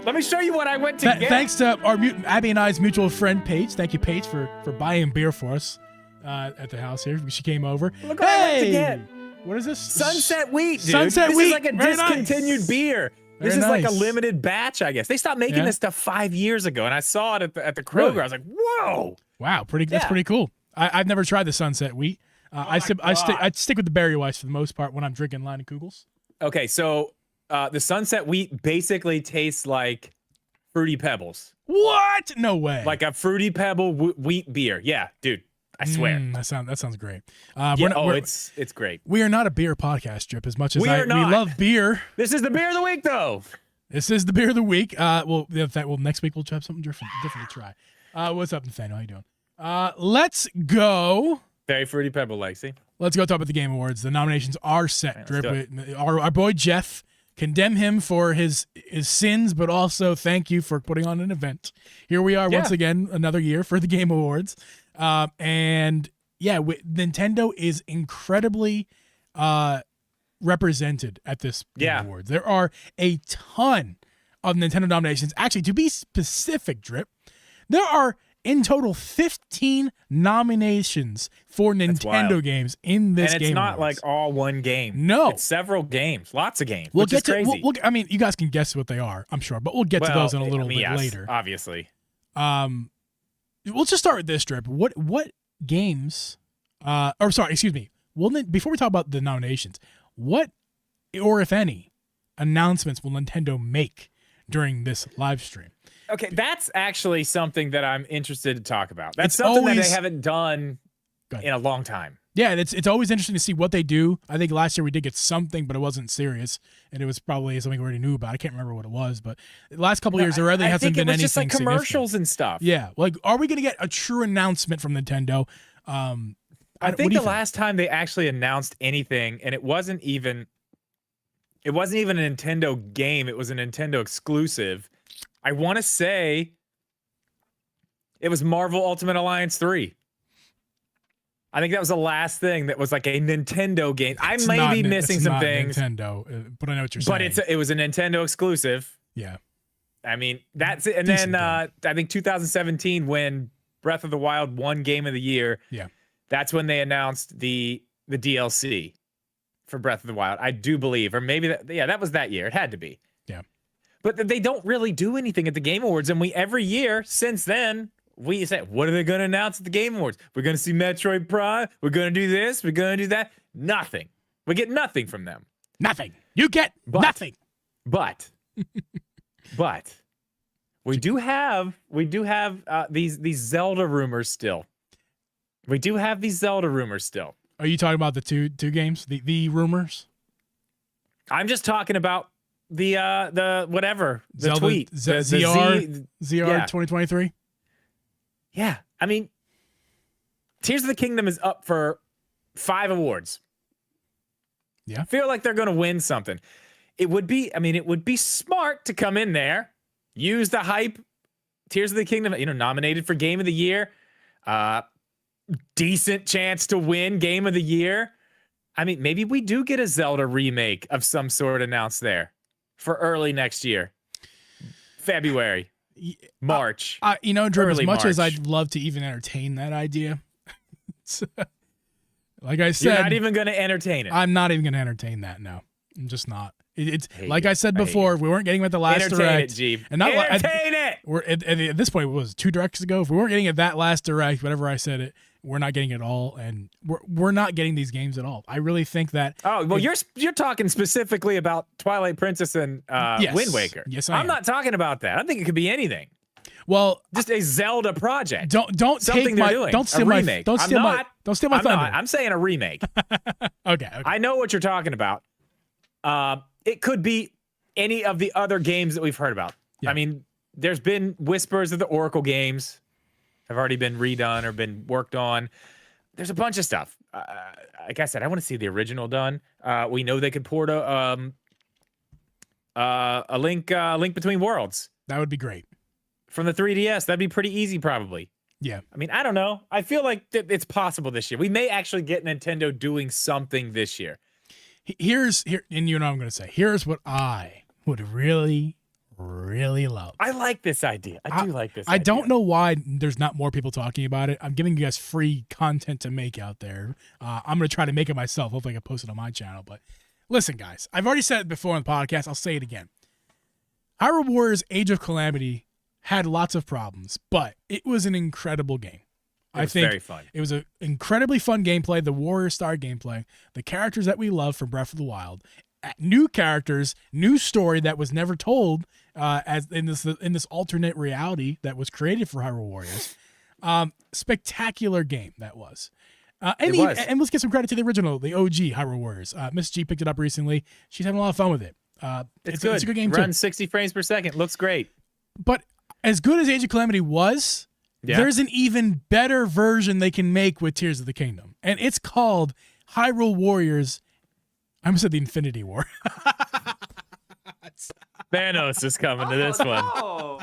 Let me show you what I went to get. Thanks to our Abby and I's mutual friend, Paige. Thank you, Paige, for buying beer for us at the house here. She came over. Look what I went to get. What is this? Sunset Wheat, dude. Sunset Wheat. This is like a discontinued beer. This is like a limited batch, I guess. They stopped making this stuff 5 years ago, and I saw it at the Kroger. Really? I was like, whoa. Wow, that's pretty cool. I've never tried the Sunset Wheat. I stick with the Berry Weiss for the most part when I'm drinking Leinenkugel's. Okay, so the Sunset Wheat basically tastes like Fruity Pebbles. What? No way. Like a Fruity Pebble wheat beer. Yeah, dude. I swear. That sounds great. It's great. We are not a beer podcast, Drip, as much as we love beer. This is the beer of the week, though. This is the beer of the week. Next week we'll have something different to try. What's up, Nathaniel? How you doing? Let's go. Very Fruity Pebble, Lexi. Let's go talk about the Game Awards. The nominations are set, Drip. Our boy Jeff, condemn him for his sins, but also thank you for putting on an event. Here we are once again, another year for the Game Awards. Nintendo is incredibly represented at this Game Yeah. Awards. There are a ton of Nintendo nominations. Actually, to be specific, Drip, there are in total 15 nominations for Nintendo wild. games in this And it's Game not Awards. like all one game. No. It's several games, lots of games, We'll which get is to. crazy. I mean, you guys can guess what they are, I'm sure, but we'll get to those in a little bit yes, later. Obviously. We'll just start with this, Drip. What games? Or sorry, excuse me. Before we talk about the nominations, what, or if any, announcements will Nintendo make during this live stream? Okay, that's actually something that I'm interested to talk about. That's It's something that always- they haven't done in a long time. Yeah, it's always interesting to see what they do. I think last year we did get something, but it wasn't serious, and it was probably something we already knew about. I can't remember what it was, but the last couple of years there really I hasn't think been it was anything just like significant. commercials and stuff. Yeah, like are we going to get a true announcement from Nintendo? I think the last time they actually announced anything, and it wasn't even a Nintendo game, it was a Nintendo exclusive. I want to say it was Marvel Ultimate Alliance 3. I think that was the last thing that was like a Nintendo game. I may be missing some things. Nintendo, but I know what you're saying. But it was a Nintendo exclusive. Yeah. I mean, that's it. And Decent then I think 2017, when Breath of the Wild won Game of the Year, Yeah. that's when they announced the DLC for Breath of the Wild. I do believe, or maybe that was that year. It had to be. Yeah. But they don't really do anything at the Game Awards, and every year since then we say, what are they going to announce at the Game Awards? We're going to see Metroid Prime. We're going to do this. We're going to do that. Nothing. We get nothing from them. Nothing. You get nothing. But we do have these Zelda rumors still. We do have these Zelda rumors still. Are you talking about the two games? The rumors? I'm just talking about the whatever, the Zelda, tweet. ZR yeah. 2023? Yeah. I mean, Tears of the Kingdom is up for 5 awards. Yeah. I feel like they're going to win something. It would be smart to come in there, use the hype. Tears of the Kingdom, nominated for Game of the Year. Decent chance to win Game of the Year. I mean, maybe we do get a Zelda remake of some sort announced there for early next year. February. March. Drew, as Early much as March. I'd love to even entertain that idea, like I You're said, not even going to entertain it. I'm not even going to entertain that. No, I'm just not. It's hate like it. I said I hate before, if we weren't getting it at the last Entertain direct, it, Geeb. and not Entertain it. We're at this point, it was 2 directs ago. If we weren't getting it that last direct, whatever I said it, we're not getting it all, and we're not getting these games at all. I really think that. Oh well, you're talking specifically about Twilight Princess and Yes. Wind Waker. Yes, I am. I'm not talking about that. I think it could be anything. Well, Just a Zelda project. don't Something take they're my doing. don't steal A my remake. don't steal I'm my not. don't steal my I'm thunder. not. I'm saying a remake. Okay. I know what you're talking about. It could be any of the other games that we've heard about. Yeah. I mean, there's been whispers of the Oracle games have already been redone or been worked on. There's a bunch of stuff. Like I said, I want to see the original done. We know they could port a Link Between Worlds That would be great. from the 3DS. That'd be pretty easy, probably. Yeah. I mean, I don't know. I feel like it's possible this year. We may actually get Nintendo doing something this year. Here, and you know what I'm going to say. Here's what I would really, really love. I like this idea. I do like this I idea. don't know why there's not more people talking about it. I'm giving you guys free content to make out there. I'm going to try to make it myself. Hopefully I can post it on my channel. But listen, guys, I've already said it before on the podcast. I'll say it again. Hyrule Warriors Age of Calamity had lots of problems, but it was an incredible game. It was very fun. It was an incredibly fun gameplay, the Warrior Star gameplay, the characters that we love from Breath of the Wild, new characters, new story that was never told as in this alternate reality that was created for Hyrule Warriors. Spectacular game that was. And let's get some credit to the original, the OG Hyrule Warriors. Miss G picked it up recently. She's having a lot of fun with it. It's good. It's a good game Runs too. 60 frames per second. Looks great. But as good as Age of Calamity was, Yeah. there's an even better version they can make with Tears of the Kingdom. And it's called Hyrule Warriors. I almost said the Infinity War. Thanos is coming to this one. No.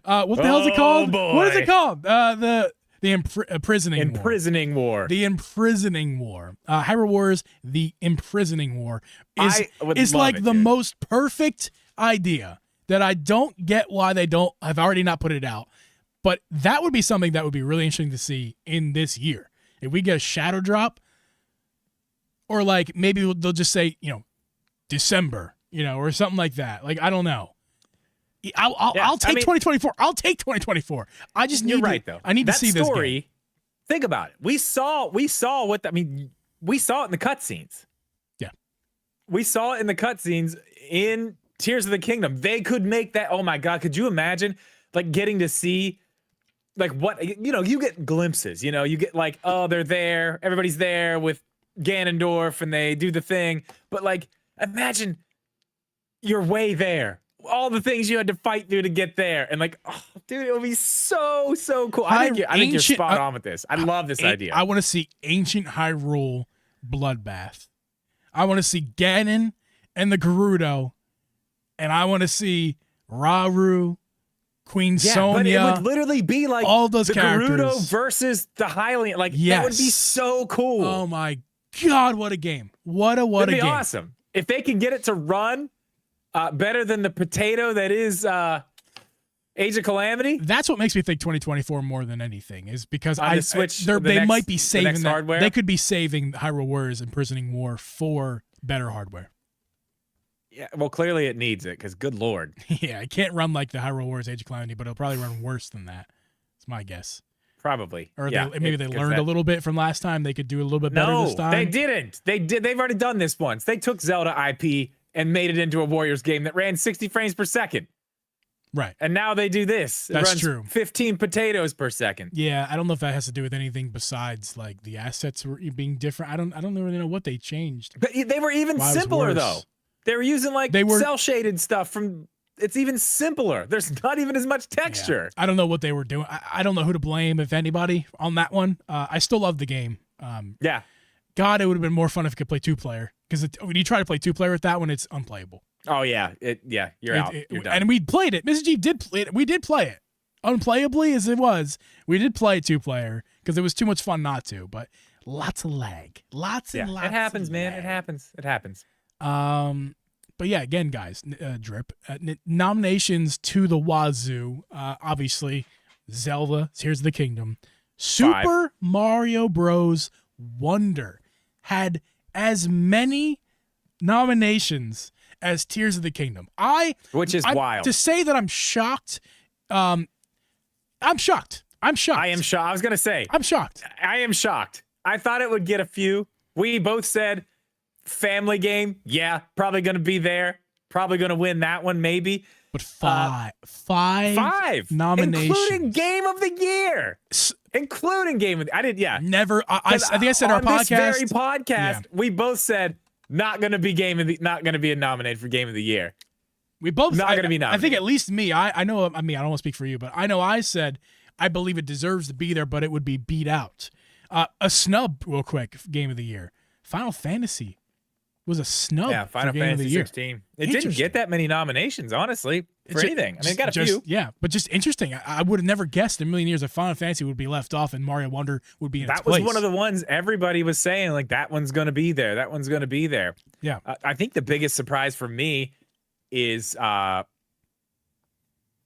What the hell is it called? boy. What is it called? The The imprisoning war. The imprisoning war. Hyrule Wars, the imprisoning war is like the most perfect idea that I don't get why they don't have already not put it out. But that would be something that would be really interesting to see in this year. If we get a shadow drop, or like maybe they'll just say, December, or something like that. Like, I don't know. I'll take 2024. I'll take 2024. I just need you're right, though. I need to see this game. Think about it. We saw we saw it in the cutscenes. Yeah. We saw it in the cutscenes in Tears of the Kingdom. They could make that. Oh my God. Could you imagine like getting to see like what, you get glimpses, you get like, oh, they're there. Everybody's there with Ganondorf and they do the thing. But like, imagine you're way there. All the things you had to fight through to get there. And like, oh, dude, it would be so cool. I think you're spot on with this. I love this idea. I want to see ancient Hyrule bloodbath. I want to see Ganon and the Gerudo. And I want to see Rauru, Queen Sonia. But it would literally be like all those the characters. Gerudo versus the Hylian. Like, that would be so cool. Oh my God, what a game. What a game. It'd be awesome. If they can get it to run better than the potato that is Age of Calamity. That's what makes me think 2024 more than anything, is because they might be saving that. Hardware. They could be saving Hyrule Warriors Imprisoning War for better hardware. Yeah, well, clearly it needs it, because good Lord. Yeah, it can't run like the Hyrule Warriors Age of Calamity, but it'll probably run worse than that. It's my guess. Probably. Or maybe they learned a little bit from last time. They could do a little bit better this time. No, they didn't. They've already done this once. They took Zelda IP and made it into a Warriors game that ran 60 frames per second. Right. And now they do this. It runs true. 15 potatoes per second. Yeah, I don't know if that has to do with anything besides like the assets being different. I don't really know what they changed. But they were even simpler though. They were using like cell shaded stuff from. It's even simpler. There's not even as much texture. Yeah. I don't know what they were doing. I don't know who to blame, if anybody, on that one. I still love the game. Yeah. God, it would have been more fun if it could play 2-player. Because when you try to play 2-player with that one, it's unplayable. Oh yeah, you're out. You're done. And we played it. Mrs. G did play it. We did play it, unplayably as it was. We did play 2-player because it was too much fun not to. But lots of lag, lots and lots. It happens, man. Lag. It happens. But yeah, again, guys, Drip nominations to the wazoo. Obviously, Zelda, Tears of the Kingdom, Super Mario Bros. Wonder had as many nominations as Tears of the Kingdom. Which is wild. To say that I'm shocked, I'm shocked. I'm shocked. I am shocked. I was gonna say I'm shocked. I am shocked. I thought it would get a few. We both said family game. Yeah, probably gonna be there. Probably gonna win that one, maybe. But five nominations, including Game of the Year. Including Game of the I did, yeah. Never. I think I said our podcast. This very podcast, we both said not gonna be nominated for Game of the Year. We both not gonna be nominated. I think at least me. I know. I mean, I don't want to speak for you, but I know I said I believe it deserves to be there, but it would be beat out. A snub, real quick. Game of the Year. Final Fantasy was a snub. Yeah, Final Fantasy 16. It didn't get that many nominations, honestly, for anything. I mean, it got a few. Yeah, but just interesting. I would have never guessed in a million years that Final Fantasy would be left off and Mario Wonder would be in its place. That was one of the ones everybody was saying, like, that one's going to be there. That one's going to be there. Yeah. I think the biggest surprise for me is, help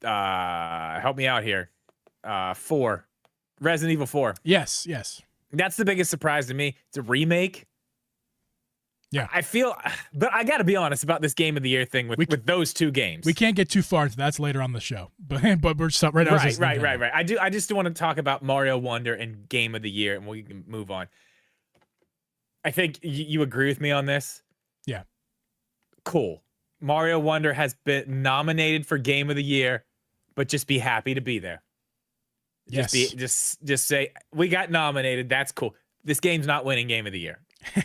me out here, 4. Resident Evil 4. Yes. That's the biggest surprise to me. It's a remake. Yeah, I feel, but I got to be honest about this Game of the Year thing with those two games. We can't get too far into that's later on the show, but we're just right now. Right. I just want to talk about Mario Wonder and Game of the Year, and we can move on. I think you agree with me on this. Yeah. Cool. Mario Wonder has been nominated for Game of the Year, but just be happy to be there. Yes. Just say we got nominated. That's cool. This game's not winning Game of the Year.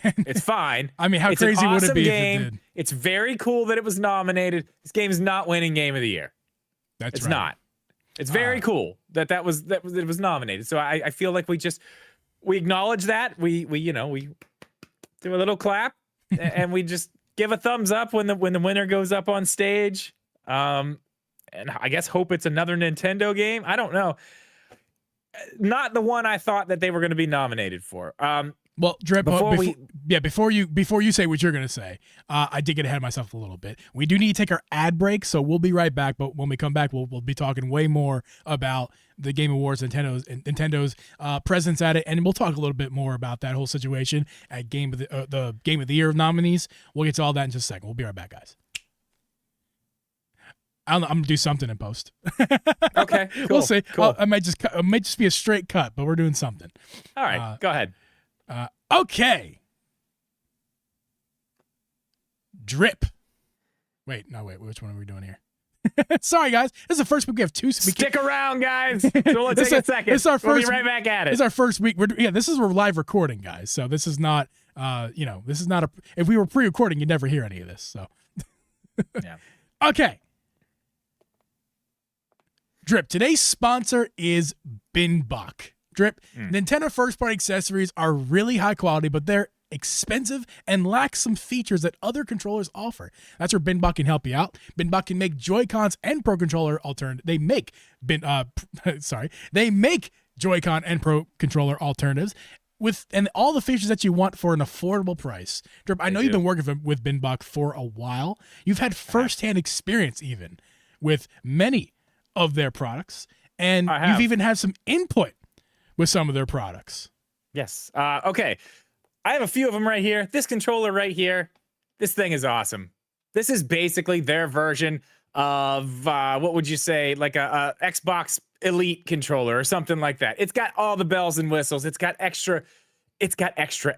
It's fine. I mean, how crazy would it be if it did? It's very cool that it was nominated. This game is not winning Game of the Year. It's not. It's very cool that it was nominated. So I feel like we acknowledge that. We do a little clap and we just give a thumbs up when the winner goes up on stage. And I guess hope it's another Nintendo game. I don't know. not the one I thought that they were going to be nominated for. Well, Drip, Before before you say what you're gonna say, I did get ahead of myself a little bit. We do need to take our ad break, so we'll be right back. But when we come back, we'll be talking way more about the Game Awards, Nintendo's presence at it, and we'll talk a little bit more about that whole situation at the Game of the Year nominees. We'll get to all that in just a second. We'll be right back, guys. I'm gonna do something in post. Okay, cool, we'll see. Cool. It might just be a straight cut, but we're doing something. All right, go ahead. Okay. Drip. Wait, which one are we doing here? Sorry, guys. This is the first week we have two. Stick around, guys. So we'll take a second. It's our first, we'll be right back at it. This is our first week. This is we're live recording, guys. So this is not, this is not if we were pre-recording, you'd never hear any of this. So, yeah. Okay. Drip. Today's sponsor is Binbok. Drip, Nintendo first-party accessories are really high quality, but they're expensive and lack some features that other controllers offer. That's where Binbok can help you out. Binbok can make Joy-Cons and Pro Controller alternative. They make Joy-Con and Pro Controller alternatives and all the features that you want for an affordable price. Drip, I know you've been working with Binbok for a while. You've had firsthand experience even with many of their products, and you've even had some input with some of their products. Yes. Okay. I have a few of them right here. This controller right here. This thing is awesome. This is basically their version of what would you say, like a Xbox Elite controller or something like that. It's got all the bells and whistles. It's got extra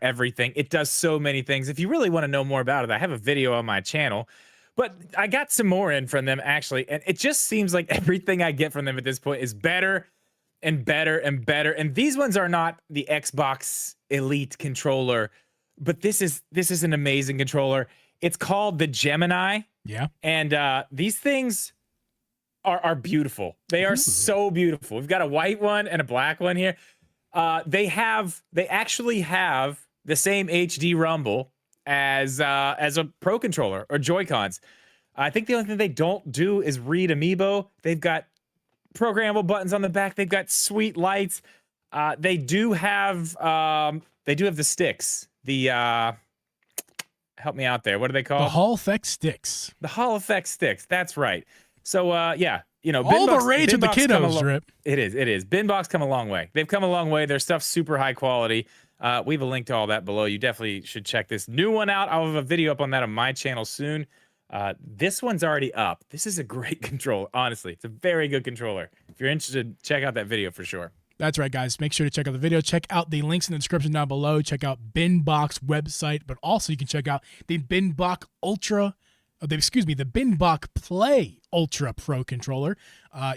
everything. It does so many things. If you really want to know more about it, I have a video on my channel. But I got some more in from them actually, and it just seems like everything I get from them at this point is better and better and better. And these ones are not the Xbox Elite controller, but this is an amazing controller. It's called the Gemini. Yeah. And these things are beautiful. They are so beautiful. We've got a white one and a black one here. They actually have the same HD rumble as a Pro Controller or Joy-Cons. I think the only thing they don't do is read Amiibo. They've got programmable buttons on the back. They've got sweet lights. They do have the sticks. The help me out there. What are they called? The Hall Effect sticks. The Hall Effect sticks. That's right. So yeah, all the rage of the kiddos, Drip. It is. Binbok's come a long way. They've come a long way. Their stuff's super high quality. We have a link to all that below. You definitely should check this new one out. I'll have a video up on that on my channel soon. This one's already up. This is a great controller. Honestly, it's a very good controller. If you're interested, check out that video for sure. That's right, guys. Make sure to check out the video. Check out the links in the description down below. Check out Binbok's website, but also you can check out the Binbok the BINBOKPLAY Ultra Pro controller.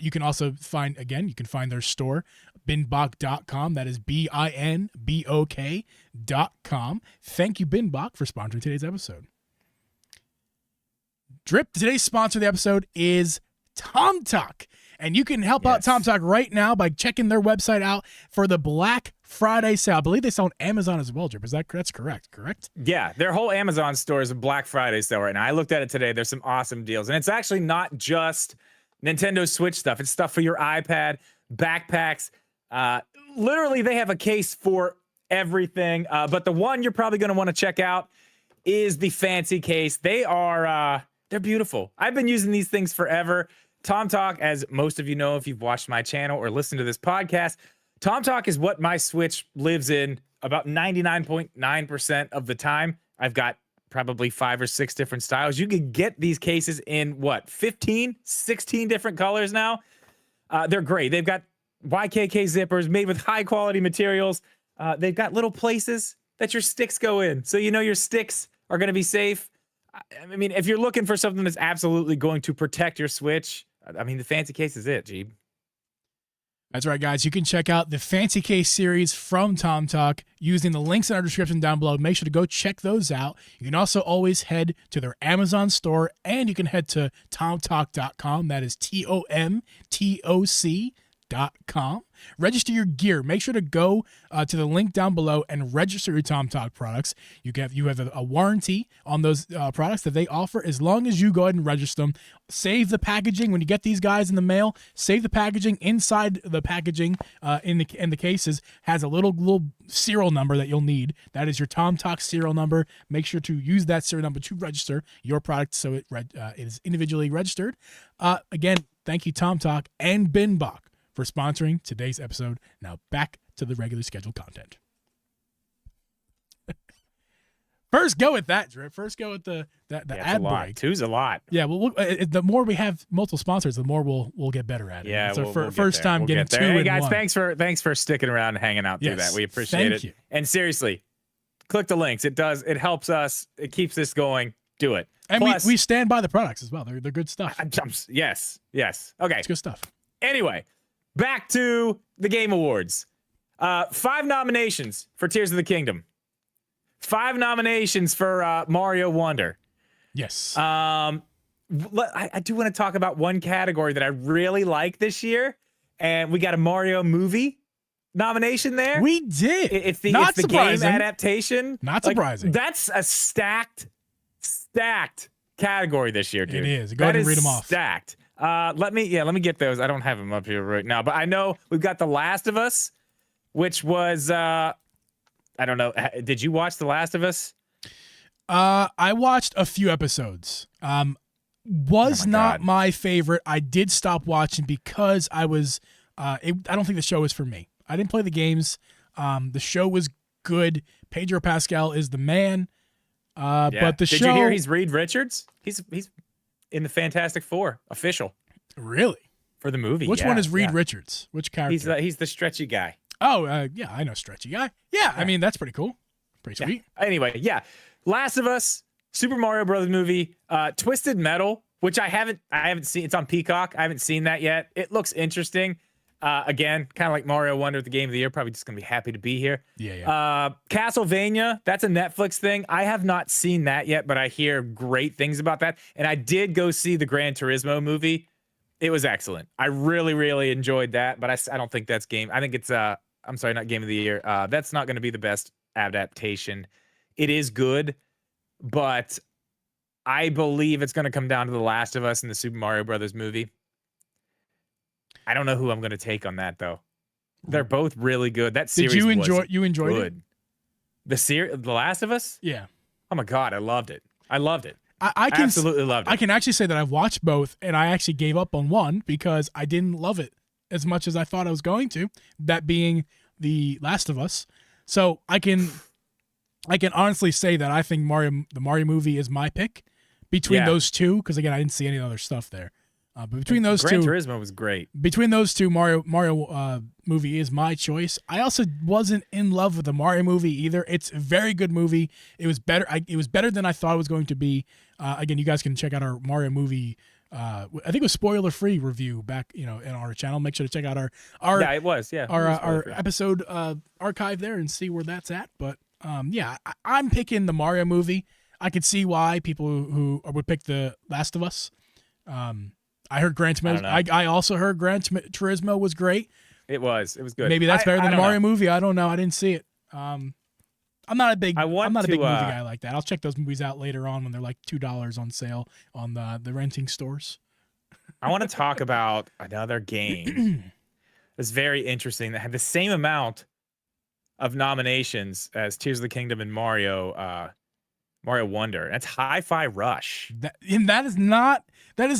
You can also find their store, binbok.com. That is BINBOK.com. Thank you, Binbok, for sponsoring today's episode. Drip, today's sponsor of the episode is tomtoc. And you can help out tomtoc right now by checking their website out for the Black Friday sale. I believe they sell on Amazon as well, Drip. That's correct? Yeah, their whole Amazon store is a Black Friday sale right now. I looked at it today. There's some awesome deals. And it's actually not just Nintendo Switch stuff. It's stuff for your iPad, backpacks. Literally, they have a case for everything. But the one you're probably going to want to check out is the fancy case. They're beautiful. I've been using these things forever. tomtoc, as most of you know if you've watched my channel or listened to this podcast, tomtoc is what my Switch lives in about 99.9% of the time. I've got probably 5 or 6 different styles. You can get these cases in, 15, 16 different colors now. They're great. They've got YKK zippers made with high-quality materials. They've got little places that your sticks go in, so you know your sticks are going to be safe. I mean, if you're looking for something that's absolutely going to protect your Switch, I mean, the fancy case is it, Geeb. That's right, guys. You can check out the Fancy Case series from tomtoc using the links in our description down below. Make sure to go check those out. You can also always head to their Amazon store, and you can head to tomtoc.com. That is TOMTOC tomtoc.com. Register your gear. Make sure to go to the link down below and register your TomToc products. You have a warranty on those products that they offer as long as you go ahead and register them. Save the packaging when you get these guys in the mail. Save the packaging. Inside the packaging in the cases has a little serial number that you'll need. That is your TomToc serial number. Make sure to use that serial number to register your product so it is individually registered. Again, thank you TomToc and Binbok for sponsoring today's episode. Now back to the regularly scheduled content. First, go with that, Drip. First, go with the ad break. Two's a lot. Yeah, well, the more we have multiple sponsors, the more we'll get better at it. Yeah, so we'll first time getting two. Hey in guys, one. thanks for sticking around and hanging out through that. We appreciate it. You. And seriously, click the links. It helps us. It keeps this going. Do it. And plus, we stand by the products as well. They're good stuff. Yes. Okay. It's good stuff. Anyway, back to the Game Awards. 5 nominations for Tears of the Kingdom. 5 nominations for Mario Wonder. Yes. I do want to talk about one category that I really like this year, and we got a Mario movie nomination there. We did. It's the Not game surprising. Not surprising. That's a stacked category this year, dude. It is. Go ahead and read them off. Stacked. Let me get those. I don't have them up here right now, but I know we've got The Last of Us, which was I don't know. Did you watch The Last of Us? I watched a few episodes. Was not my favorite. I did stop watching because I was. I don't think the show was for me. I didn't play the games. The show was good. Pedro Pascal is the man. But the show. Did you hear he's Reed Richards? He's in the Fantastic Four official. Really? For the movie. Which one is Reed Richards? Which character? He's the stretchy guy. Oh, yeah, I know Stretchy Guy. Yeah, I mean, that's pretty cool. Pretty sweet. Anyway, yeah. Last of Us, Super Mario Brothers movie, Twisted Metal, which I haven't seen. It's on Peacock. I haven't seen that yet. It looks interesting. Again, kind of like Mario Wonder at the Game of the Year. Probably just going to be happy to be here. Yeah. Castlevania, that's a Netflix thing. I have not seen that yet, but I hear great things about that. And I did go see the Gran Turismo movie. It was excellent. I really, really enjoyed that, but I don't think that's game. I think it's I'm sorry, not Game of the Year. That's not going to be the best adaptation. It is good, but I believe it's going to come down to The Last of Us and the Super Mario Brothers movie. I don't know who I'm going to take on that though. They're both really good. That series. Did you enjoy? You enjoyed good. The Last of Us? Yeah. Oh my God, I loved it. I can absolutely loved it. I can actually say that I've watched both, and I actually gave up on one because I didn't love it as much as I thought I was going to. That being The Last of Us. So I can honestly say that I think the Mario movie is my pick between those two, because again I didn't see any other stuff there. But between those Gran two, Turismo was great. Between those two, Mario movie is my choice. I also wasn't in love with the Mario movie either. It's a very good movie. It was better. It was better than I thought it was going to be. Again, you guys can check out our Mario movie. I think it was spoiler-free review back, in our channel. Make sure to check out our it was our episode archive there and see where that's at. But I'm picking the Mario movie. I could see why people who would pick the Last of Us. I heard Gran Turismo. I also heard Gran Turismo was great. It was good. Maybe that's better than the Mario movie. I don't know. I didn't see it. I'm not a big movie guy like that. I'll check those movies out later on when they're like $2 on sale on the renting stores. I want to talk about another game that's very interesting that had the same amount of nominations as Tears of the Kingdom and Mario Wonder. That's Hi-Fi Rush. That is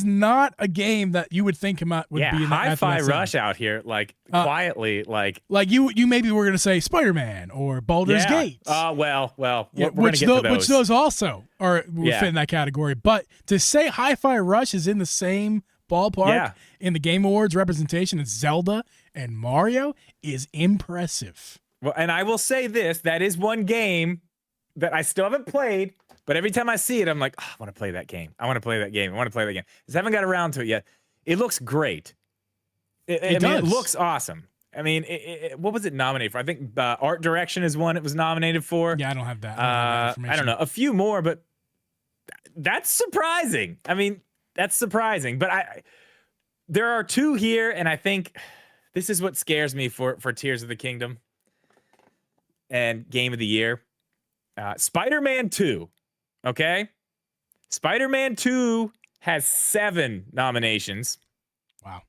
not a game that you would think about would be in Hi-Fi Rush out here, quietly, like you maybe were gonna say Spider-Man or Baldur's Gate. Well, we're gonna which get to those. Which those also would fit in that category. But to say Hi-Fi Rush is in the same ballpark in the Game Awards representation as Zelda and Mario is impressive. Well, and I will say this: that is one game that I still haven't played, but every time I see it, I'm like, I want to play that game. I want to play that game. Just haven't got around to it yet. It looks great. It looks awesome. I mean, what was it nominated for? I think art direction is one it was nominated for. Yeah, I don't have that. I don't know. A few more, but that's surprising. I mean, that's surprising. But there are two here, and I think this is what scares me for Tears of the Kingdom and Game of the Year. Spider-Man 2, okay? Spider-Man 2 has 7 nominations. Wow.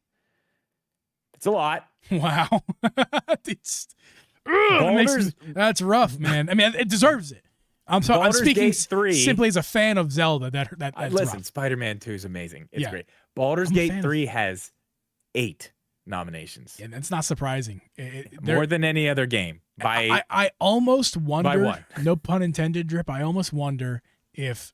It's a lot. Wow. That's rough, man. I mean, it deserves it. I'm sorry. I'm speaking simply as a fan of Zelda. That's listen, rough. Spider-Man 2 is amazing. It's Yeah. great. Baldur's Gate 3 has 8 nominations. Yeah, that's not surprising. More than any other game. I almost wonder, by one. no pun intended, Drip, I almost wonder if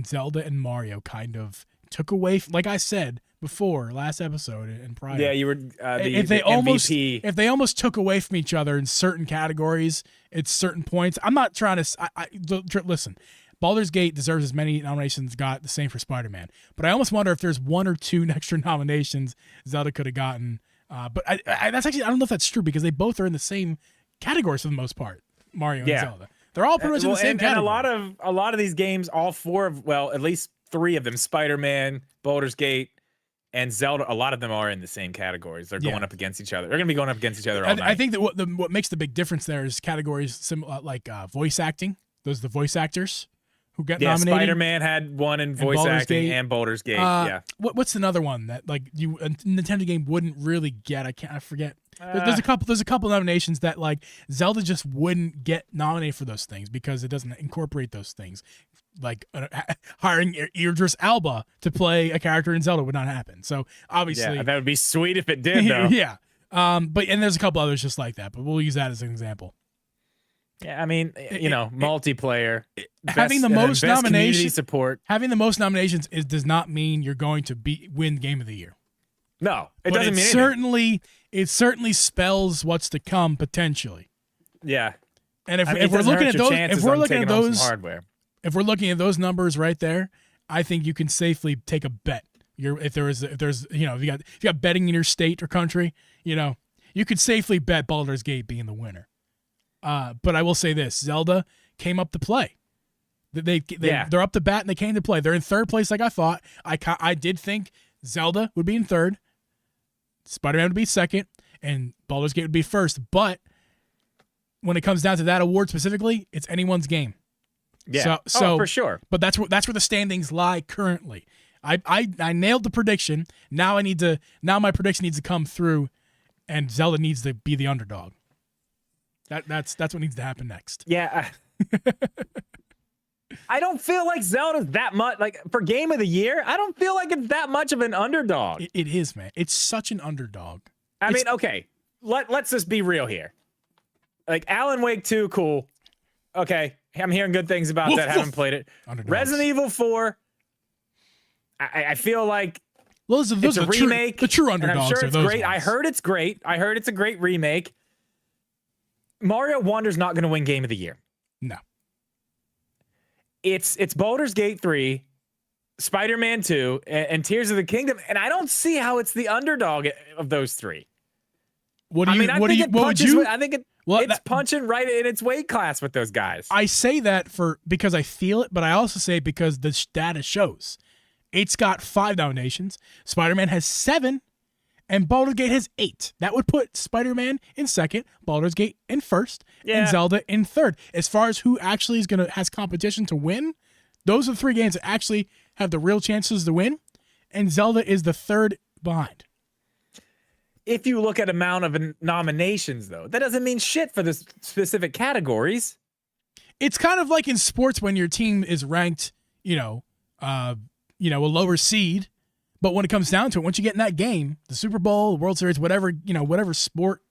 Zelda and Mario kind of took away, like I said before, last episode and prior. Yeah, you were if the they MVP. almost took away from each other in certain categories at certain points. I'm not trying to listen. Baldur's Gate deserves as many nominations got, the same for Spider-Man. But I almost wonder if there's 1 or 2 extra nominations Zelda could have gotten. But that's actually, I don't know if that's true because they both are in the same categories for the most part. Mario and Zelda. They're all pretty much in the same category. And a lot of these games, all 4 of, well, at least 3 of them, Spider-Man, Baldur's Gate, and Zelda, a lot of them are in the same categories. They're going up against each other. They're going to be going up against each other all night. I think that what makes the big difference there is categories like voice acting. Those are the voice actors who get nominated. Spider-Man had 1 in voice acting and Baldur's Gate. What's another one that like a Nintendo game wouldn't really get? I forget. There's a couple nominations that like Zelda just wouldn't get nominated for those things because it doesn't incorporate those things. Like hiring Idris Elba to play a character in Zelda would not happen. So obviously, that would be sweet if it did, though. Yeah. But there's a couple others just like that, but we'll use that as an example. Yeah, I mean, multiplayer, having the most nominations, support. Having the most nominations does not mean you're going to win Game of the Year. No, it doesn't mean anything. It certainly spells what's to come potentially. Yeah, and if we're looking at those, if we're looking at those numbers right there, I think you can safely take a bet. If you got betting in your state or country, you could safely bet Baldur's Gate being the winner. But I will say this: Zelda came up to play. They're up to bat and they came to play. They're in third place, like I thought. I did think Zelda would be in third, Spider-Man would be second, and Baldur's Gate would be first. But when it comes down to that award specifically, it's anyone's game. Yeah, so for sure. But that's where the standings lie currently. I nailed the prediction. Now my prediction needs to come through, and Zelda needs to be the underdog. That's what needs to happen next. Yeah. I don't feel like Zelda's that much, like, for Game of the Year, I don't feel like it's that much of an underdog. It is, man. It's such an underdog. I mean, okay, let's just be real here. Like, Alan Wake 2, cool. Okay, I'm hearing good things about that. Haven't played it. Underdogs. Resident Evil 4, I feel like those it's a remake. The true underdogs. And I'm sure it's great. Ones. I heard it's great. I heard it's a great remake. Mario Wonder's not going to win Game of the Year. No. It's Baldur's Gate 3, Spider-Man 2, and Tears of the Kingdom, and I don't see how it's the underdog of those 3. I think it's punching right in its weight class with those guys. I say that because I feel it, but I also say it because the data shows. It's got 5 nominations. Spider-Man has 7, and Baldur's Gate has 8. That would put Spider-Man in second, Baldur's Gate in first, and Zelda in third. As far as who actually has competition to win, those are the 3 games that actually have the real chances to win, and Zelda is the third behind. If you look at amount of nominations, though, that doesn't mean shit for the specific categories. It's kind of like in sports when your team is ranked, a lower seed. But when it comes down to it, once you get in that game, the Super Bowl, the World Series, whatever sport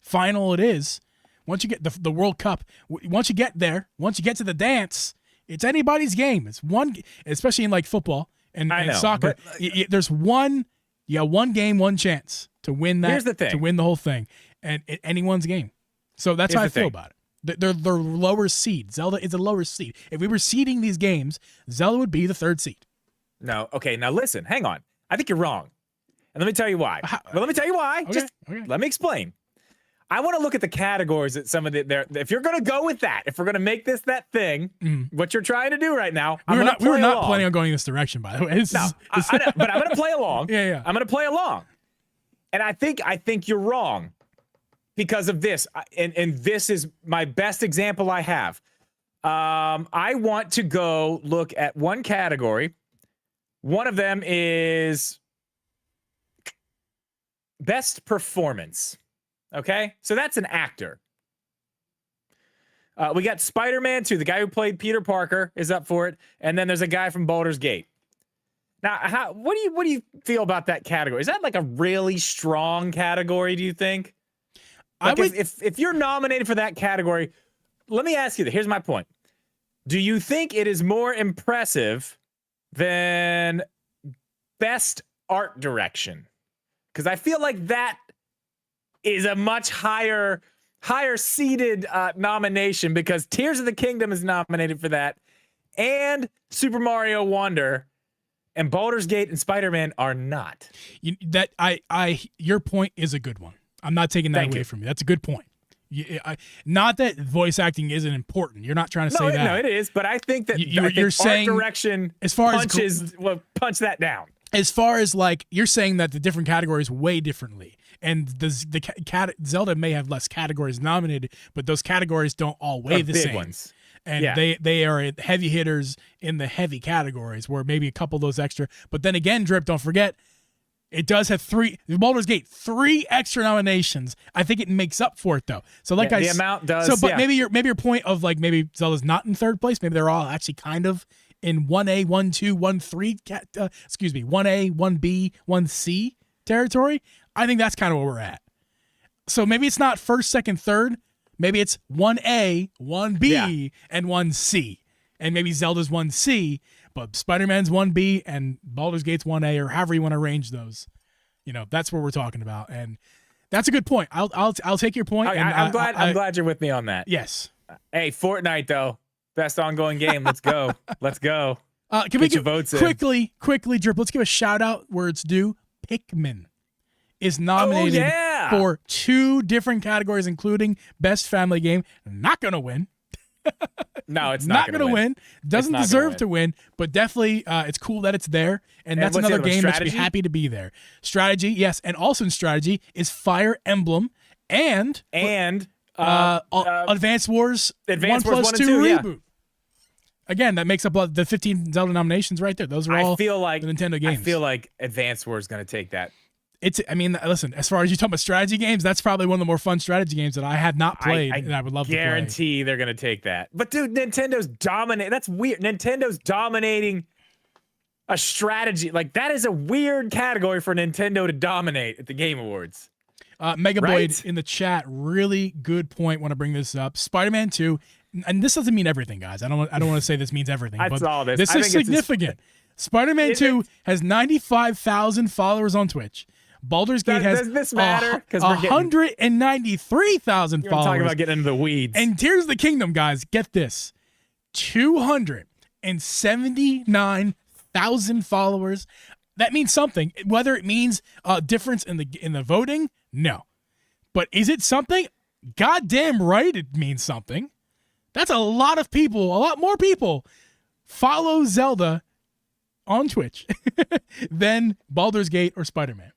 final it is, once you get the World Cup, once you get there, once you get to the dance, it's anybody's game. It's one, especially in like football and soccer. There's one game, one chance to win that. Here's the thing. To win the whole thing, and anyone's game. So that's how I feel about it. They're lower seed. Zelda is a lower seed. If we were seeding these games, Zelda would be the 3rd seed. No. Okay. Now listen. Hang on. I think you're wrong. And let me tell you why. Let me tell you why. Let me explain. I want to look at the categories that some of if you're going to go with that, if we're going to make this that thing, what you're trying to do right now, we were not planning on going in this direction, by the way. I know, but I'm going to play along. Yeah. I'm going to play along. And I think you're wrong because of this. And this is my best example I have. I want to go look at one category. One of them is best performance. Okay? So that's an actor. We got Spider-Man 2. The guy who played Peter Parker is up for it. And then there's a guy from Baldur's Gate. Now, what do you feel about that category? Is that like a really strong category, do you think? Like if you're nominated for that category, let me ask you this. Here's my point. Do you think it is more impressive than best art direction? Because I feel like that is a much higher seeded nomination, because Tears of the Kingdom is nominated for that, and Super Mario Wonder, and Baldur's Gate and Spider-Man are not. Your point is a good one. I'm not taking that away from you. That's a good point. Not that voice acting isn't important. You're not trying to say that. No, it is. But I think that you're saying art direction as far punch that down. As far as like, you're saying that the different categories weigh differently, and Zelda may have less categories nominated, but those categories don't all weigh the same. Ones. And they are heavy hitters in the heavy categories, where maybe a couple of those extra. But then again, Drip, don't forget, it does have Baldur's Gate 3 extra nominations. I think it makes up for it though. So like the amount does. So, but maybe your point of like maybe Zelda's not in third place. Maybe they're all actually kind of in 1A, 1-2, 1-3. 1A, 1B, 1C territory. I think that's kind of where we're at. So maybe it's not first, second, third. Maybe it's 1A, 1B, and 1C. And maybe Zelda's 1C, but Spider-Man's 1B and Baldur's Gate's 1A, or however you want to arrange those. You know, that's what we're talking about. And that's a good point. I'll take your point. I'm glad you're with me on that. Yes. Hey, Fortnite though. Best ongoing game. Let's go. Let's go. Can we get votes quickly, Drip? Let's give a shout out where it's due. Pikmin is nominated for 2 different categories, including Best Family Game. Not gonna win. No, it's not gonna win. Doesn't deserve to win, but definitely it's cool that it's there, and that's another game that should be happy to be there. Strategy, yes, and also in strategy is Fire Emblem and Advance Wars 1+2 reboot. Yeah. Again, that makes up the 15 Zelda nominations right there. Those are all the Nintendo games. I feel like Advance Wars is going to take that. Listen, as far as you talk about strategy games, that's probably one of the more fun strategy games that I have not played, and I would love to play. Guarantee they're going to take that. But dude, Nintendo's dominating. That's weird. Nintendo's dominating a strategy. Like, that is a weird category for Nintendo to dominate at the Game Awards. Megaboyd in the chat, really good point. Want to bring this up. Spider-Man 2, and this doesn't mean everything, guys. I don't want to say this means everything. I saw this. This is significant. Spider-Man 2 has 95,000 followers on Twitch. Baldur's Gate has does this matter? 193,000 followers. Talking about getting into the weeds. And Tears of the Kingdom, guys, get this: 279,000 followers. That means something. Whether it means a difference in the voting, no. But is it something? Goddamn right, it means something. That's a lot of people. A lot more people follow Zelda on Twitch than Baldur's Gate or Spider-Man.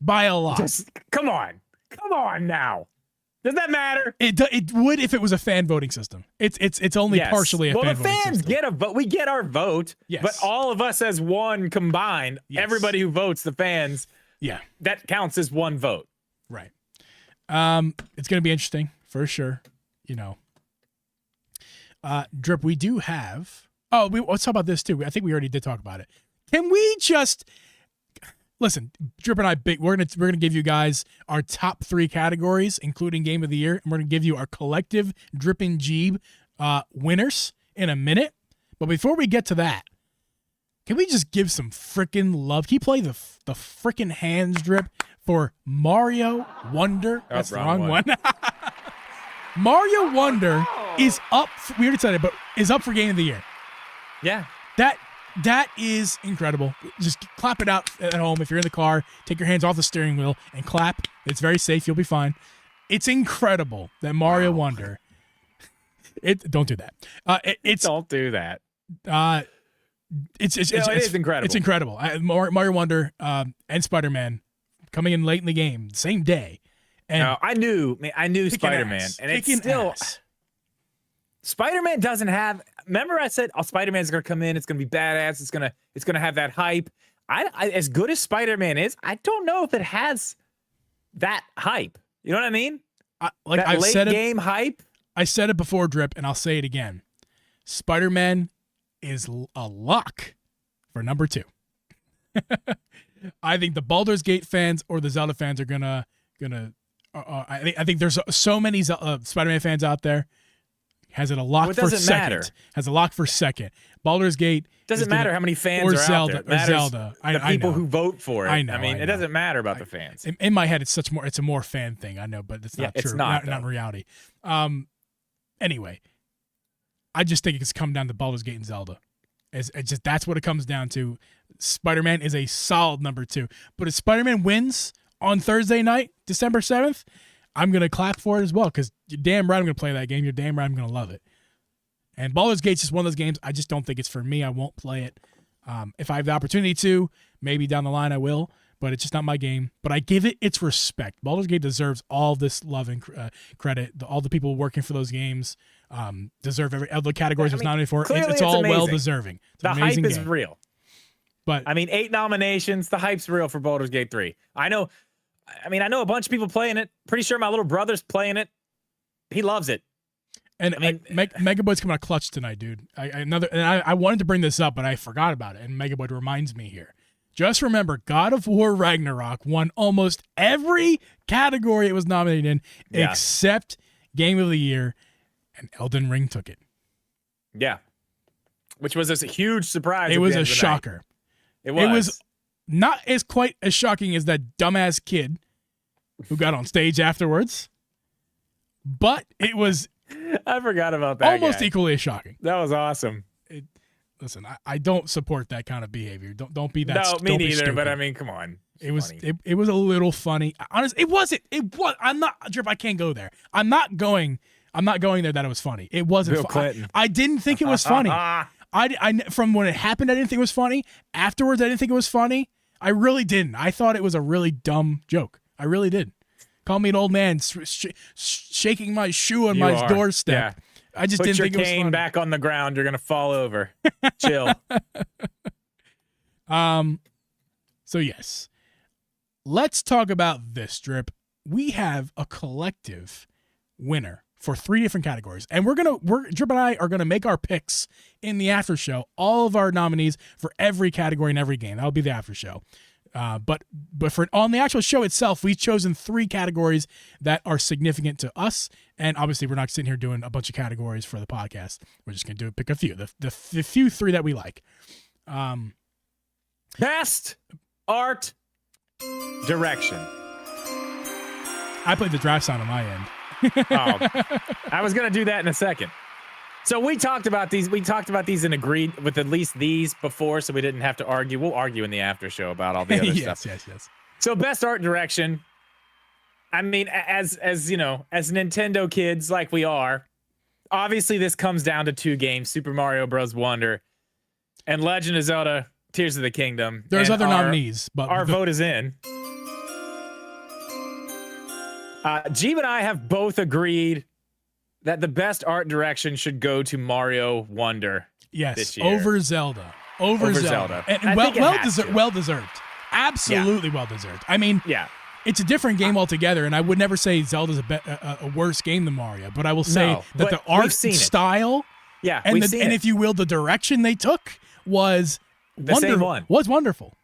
By a lot. Come on now. Does that matter? It would if it was a fan voting system. It's only partially a fan voting system. Well, the fans get a vote. We get our vote. Yes. But all of us as one combined, everybody who votes, the fans, that counts as one vote. Right. It's going to be interesting for sure. You know. Drip, we do have. Let's talk about this too. I think we already did talk about it. Can we just listen? Drip and I, we're gonna give you guys our top 3 categories, including Game of the Year, and we're gonna give you our collective Drip and Geeb winners in a minute. But before we get to that, can we just give some freaking love? Can you play the freaking hands, Drip, for Mario Wonder? That's the wrong one. Mario Wonder is up. We already said it, but is up for Game of the Year. Yeah. That is incredible. Just clap it out at home. If you're in the car, take your hands off the steering wheel and clap. It's very safe. You'll be fine. It's incredible that Mario Wonder. Don't do that. Don't do that. It is incredible. It's incredible. Mario Wonder and Spider-Man coming in late in the game, same day. And I knew Spider-Man, and it's still Spider-Man doesn't have. Remember, I said, "Oh, Spider-Man's gonna come in. It's gonna be badass. It's gonna have that hype." I as good as Spider-Man is, I don't know if it has that hype. You know what I mean? I've late said it, game hype. I said it before, Drip, and I'll say it again. Spider-Man is a lock for number 2. I think the Baldur's Gate fans or the Zelda fans are gonna. I think there's so many Spider-Man fans out there. Has it a lock for second? Matter. Has a lock for second. Baldur's Gate doesn't matter how many fans are out there. It matters Zelda. The people who vote for it. I know. It doesn't matter about the fans. In my head, it's a more fan thing. I know, but it's not true. It's not in reality. Anyway, I just think it's come down to Baldur's Gate and Zelda. It's just that's what it comes down to. Spider-Man is a solid number 2. But if Spider-Man wins on Thursday night, December 7th, I'm going to clap for it as well, because you're damn right I'm going to play that game. You're damn right I'm going to love it. And Baldur's Gate's just one of those games, I just don't think it's for me. I won't play it. If I have the opportunity to, maybe down the line I will, but it's just not my game. But I give it its respect. Baldur's Gate deserves all this love and credit. All the people working for those games deserve all the categories it's nominated for. It's all well-deserving. The hype is real. But 8 nominations. The hype's real for Baldur's Gate 3. I know a bunch of people playing it. Pretty sure my little brother's playing it. He loves it. And Megaboy's coming out clutch tonight, dude. I wanted to bring this up, but I forgot about it. And Megaboy reminds me here. Just remember, God of War Ragnarok won almost every category it was nominated in, except Game of the Year, and Elden Ring took it. Yeah. Which was a huge surprise. It was a shocker. It was not as quite as shocking as that dumbass kid who got on stage afterwards, but it was I forgot about that. Almost equally as shocking. That was awesome. Listen, I don't support that kind of behavior. Don't be that. No, me neither. Stupid. But I mean, come on. It was a little funny. Honestly, it wasn't. It was. I'm not. Drip, I can't go there. I'm not going there. That it was funny. It wasn't. Bill Clinton. I didn't think it was funny. I from when it happened, I didn't think it was funny. Afterwards, I didn't think it was funny. I really didn't. I thought it was a really dumb joke. I really did. Call me an old man shaking my shoe on my doorstep. Yeah. I just didn't think it was funny. Put your cane back on the ground. You're gonna fall over. Chill. So yes, let's talk about this, Drip. We have a collective winner for 3 different categories, and Drip and I are gonna make our picks in the after show. All of our nominees for every category in every game. That'll be the after show. But for on the actual show itself, we've chosen 3 categories that are significant to us, and obviously we're not sitting here doing a bunch of categories for the podcast. We're just gonna pick a few, the few 3 that we like. Best art direction. I played the draft sound on my end. I was gonna do that in a second. So we talked about these. We talked about these and agreed with at least these before, so we didn't have to argue. We'll argue in the after show about all the other stuff. Yes. So best art direction. I mean, as you know, as Nintendo kids like we are, obviously this comes down to 2 games: Super Mario Bros. Wonder and Legend of Zelda: Tears of the Kingdom. There's other nominees, but our vote is in. Geeb and I have both agreed that the best art direction should go to Mario Wonder. Yes, this year. over Zelda. Over Zelda. And well deserved. Absolutely well deserved. I mean, it's a different game altogether, and I would never say Zelda's a worse game than Mario, but I will say that the art style, and if you will, the direction they took was same one. Was wonderful.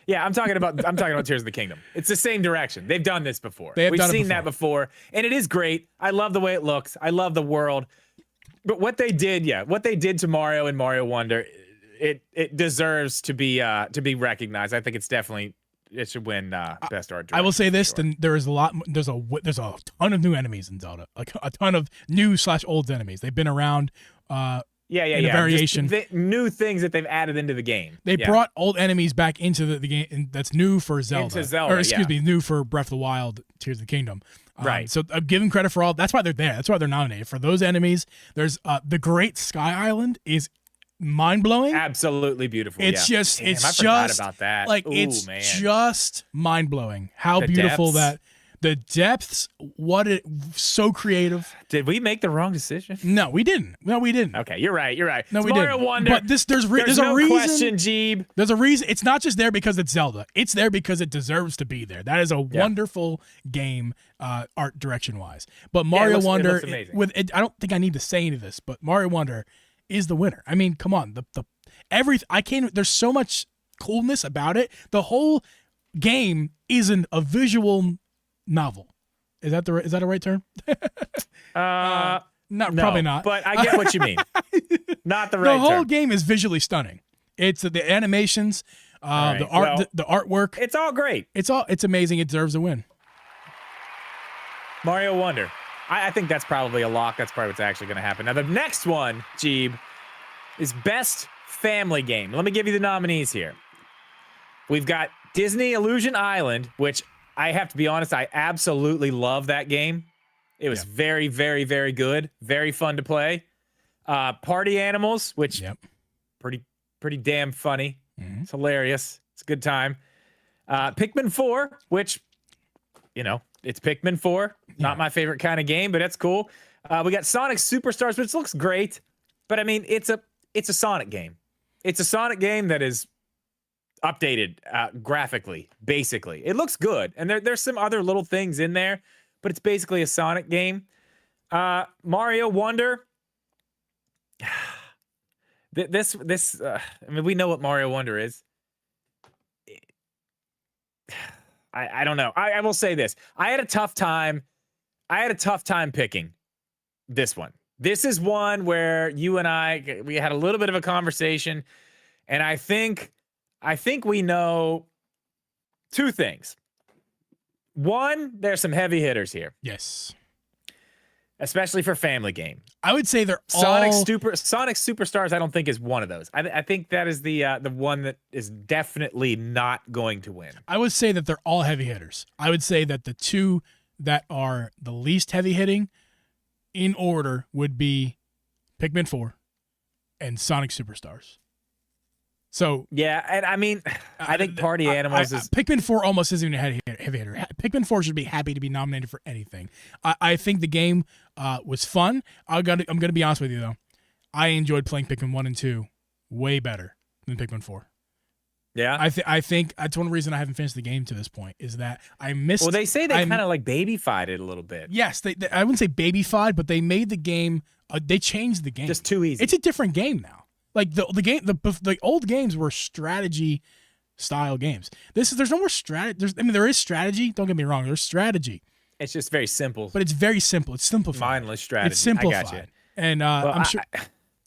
Yeah, I'm talking about Tears of the Kingdom. It's the same direction. They've done this before. We've seen that before, and it is great. I love the way it looks. I love the world. But what they did to Mario and Mario Wonder, it deserves to be recognized. I think it should win best art direction. I will say this: then there's a ton of new enemies in Zelda, like a ton of new / old enemies. They've been around. Variation. New things that they've added into the game. They brought old enemies back into the game, and that's new for Zelda. Or excuse me, new for Breath of the Wild, Tears of the Kingdom. Right. So I'm giving credit for all. That's why they're there. That's why they're nominated. For those enemies, there's the Great Sky Island is mind blowing. Absolutely beautiful. It's yeah. just, Damn, it's I just forgot about that. like Ooh, it's man. just mind blowing how The beautiful depths. the depths. So creative. Did we make the wrong decision? No, we didn't. Okay, you're right. You're right. No, It's we Mario didn't. Wonder. But there's no a reason. question, Geeb. There's a reason. It's not just there because it's Zelda. It's there because it deserves to be there. That is a wonderful game, art direction wise. But Mario Wonder, looks amazing. I don't think I need to say any of this, but Mario Wonder is the winner. I mean, come on, there's so much coolness about it. The whole game isn't a visual novel. Is that a right term? No, Probably not. But I get what you mean. Not the right The whole term. game is visually stunning. It's the animations, right, the art, well, the artwork. It's all great. It's amazing. It deserves a win. Mario Wonder. I think that's probably a lock. That's probably what's actually going to happen. Now, the next one, Geeb, is Best Family Game. Let me give you the nominees here. We've got Disney Illusion Island, which I have to be honest, I absolutely love that game. It was very, very, very good. Very fun to play. Party Animals, which pretty damn funny. Mm-hmm. It's hilarious. It's a good time. Pikmin 4, which, it's Pikmin 4. Not my favorite kind of game, but that's cool. We got Sonic Superstars, which looks great. But I mean, it's a Sonic game. It's a Sonic game that is updated graphically, basically. It looks good. And there's some other little things in there, but it's basically a Sonic game. Mario Wonder. I mean, we know what Mario Wonder is. I don't know. I will say this. I had a tough time picking this one. This is one where you and we had a little bit of a conversation, and I think we know two things. One, there's some heavy hitters here. Yes. Especially for family game. I would say they're Sonic all... Superstars, I don't think is one of those. I think that is the one that is definitely not going to win. I would say that they're all heavy hitters. I would say that the two that are the least heavy hitting in order would be Pikmin 4 and Sonic Superstars. So yeah, and I mean, I think Party Animals is... Pikmin 4 almost isn't even a heavy hitter. Pikmin 4 should be happy to be nominated for anything. I think the game was fun. I'm gonna be honest with you though. I enjoyed playing Pikmin 1 and 2 way better than Pikmin 4. Yeah, I think that's one reason I haven't finished the game to this point is that I missed. Well, they say they kind of like babyfied it a little bit. Yes, I wouldn't say babyfied, but they made the game. They changed the game. Just too easy. It's a different game now. Like the old games were strategy style games. There's no more strategy. There is strategy. Don't get me wrong. There's strategy. It's just very simple. But it's very simple. It's simplified. Mindless strategy. It's simplified. I got you. And I'm sure.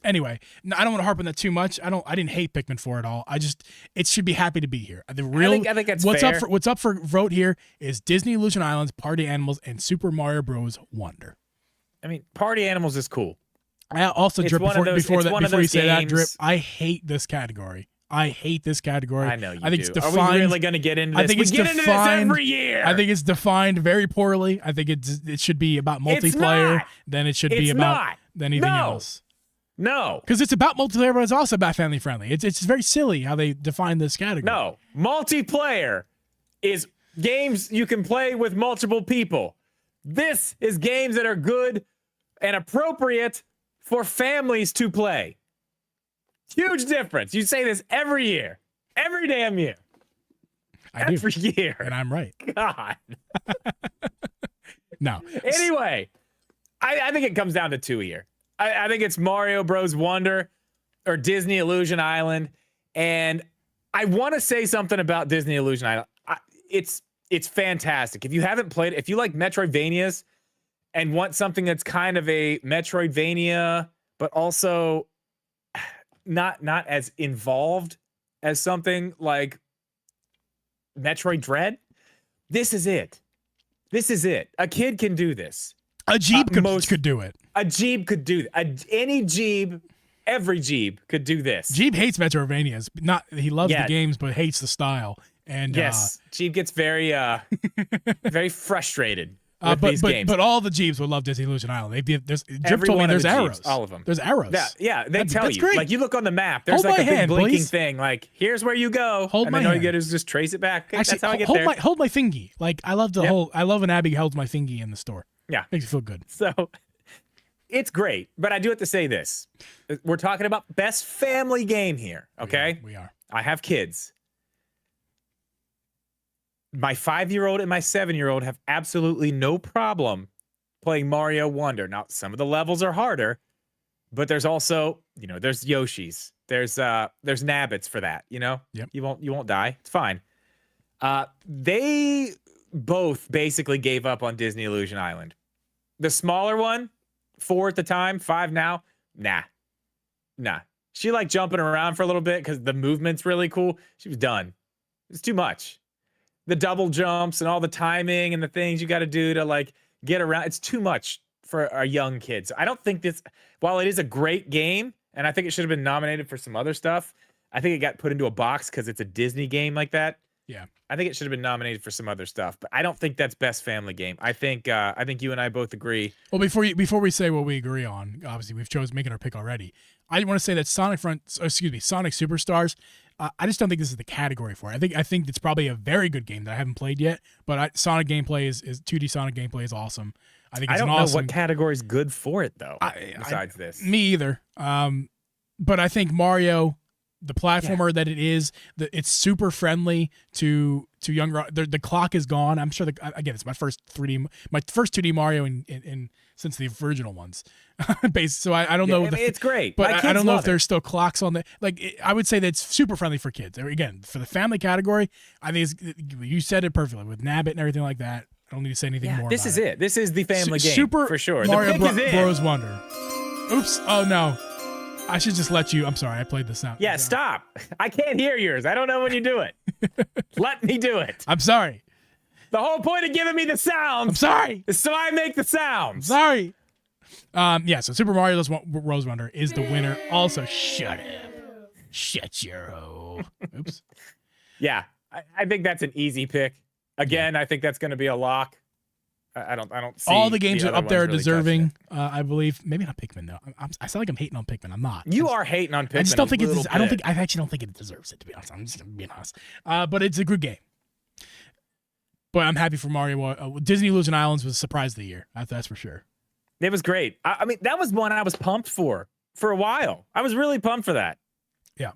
Anyway, I don't want to harp on that too much. I didn't hate Pikmin 4 at all. It should be happy to be here. I think that's fair. What's up for vote here is Disney Illusion Islands, Party Animals, and Super Mario Bros. Wonder. I mean, Party Animals is cool. I also, Drip, before you say that, Drip, I hate this category. I know you I think do. It's defined, are we really going to get into this? I think we get into this every year. I think it's defined very poorly. I think it should be about multiplayer than it should be about anything else. No. Because it's about multiplayer, but it's also about family friendly. It's very silly how they define this category. No. Multiplayer is games you can play with multiple people. This is games that are good and appropriate for families to play. Huge difference. You say this every year. Every damn year. Every year. And I'm right. God. No. Anyway, I think it comes down to two here. I think it's Mario Bros. Wonder or Disney Illusion Island. And I want to say something about Disney Illusion Island. It's fantastic. If you haven't played it, if you like Metroidvanias and want something that's kind of a Metroidvania, but also not as involved as something like Metroid Dread, this is it. This is it. A kid can do this. A Geeb could do it. A Geeb could do that. Any Geeb, every Geeb could do this. Geeb hates Metroidvanias. He loves the games, but hates the style. And yes, Geeb gets very very frustrated with these games. But all the Jeeps would love Disney Illusion Island. Drip Every told me one of there's the arrows. Jeeps, all of them. There's arrows. Yeah, they tell that's you. great. Like you look on the map, there's Hold like my a big hand, blinking please. thing. Like here's where you go, Hold and my then all you hand. get is just trace it back. Okay, Actually, that's how I get hold there. hold my fingy. Like I love I love when Abby holds my fingy in the store. Yeah, Makes me feel good. so it's great. But I do have to say this: we're talking about best family game here. Okay, We are. I have kids. My 5-year-old and my 7-year-old have absolutely no problem playing Mario Wonder. Now, some of the levels are harder, but there's also, there's Yoshis. There's Nabbits for that, Yep. You won't die. It's fine. They both basically gave up on Disney Illusion Island. The smaller one, 4 at the time, 5 now, nah. She liked jumping around for a little bit because the movement's really cool. She was done. It's too much. The double jumps and all the timing and the things you got to do to like get around. It's too much for our young kids. I don't think this, while it is a great game, and I think it should have been nominated for some other stuff, I think it got put into a box because it's a Disney game like that. Yeah. I think it should have been nominated for some other stuff, but I don't think that's best family game. I think you and I both agree. Well, before we say what we agree on, obviously we've chosen making our pick already. I want to say that Sonic Superstars. I just don't think this is the category for it. I think it's probably a very good game that I haven't played yet. But Sonic gameplay is 2D Sonic gameplay is awesome. I think it's I don't an awesome, know what category is good for it though. Besides this, me either. But I think Mario, the platformer that it is, it's super friendly to younger. The clock is gone. I'm sure. Again, it's my first 2D Mario in since the original ones. So I don't know. It's great, but I don't know if there's still clocks on the. I would say that it's super friendly for kids. Again, for the family category, I think you said it perfectly with Nabbit and everything like that. I don't need to say anything more. This is it. This is the family game Super for sure. Mario the pick is in. Bros. Wonder. Oops. Oh no. I should just let you. I'm sorry. I played this out. Yeah, stop. I can't hear yours. I don't know when you do it. Let me do it. I'm sorry. The whole point of giving me the sounds. I'm sorry. Is so I make the sounds. Sorry. So Super Mario Bros. Wonder is the winner. Also, shut up. Shut your hole. Oops. Yeah, I think that's an easy pick. Again, I think that's going to be a lock. I don't see all the games other up there are ones really deserving. I believe maybe not Pikmin though. I sound like I'm hating on Pikmin. I'm not. You are hating on Pikmin. I just don't think it's. I actually don't think it deserves it. To be honest, I'm just being honest. But it's a good game. But I'm happy for Mario. Disney Illusion Islands was a surprise of the year. That's for sure. It was great. I mean, that was one I was pumped for a while. I was really pumped for that. Yeah.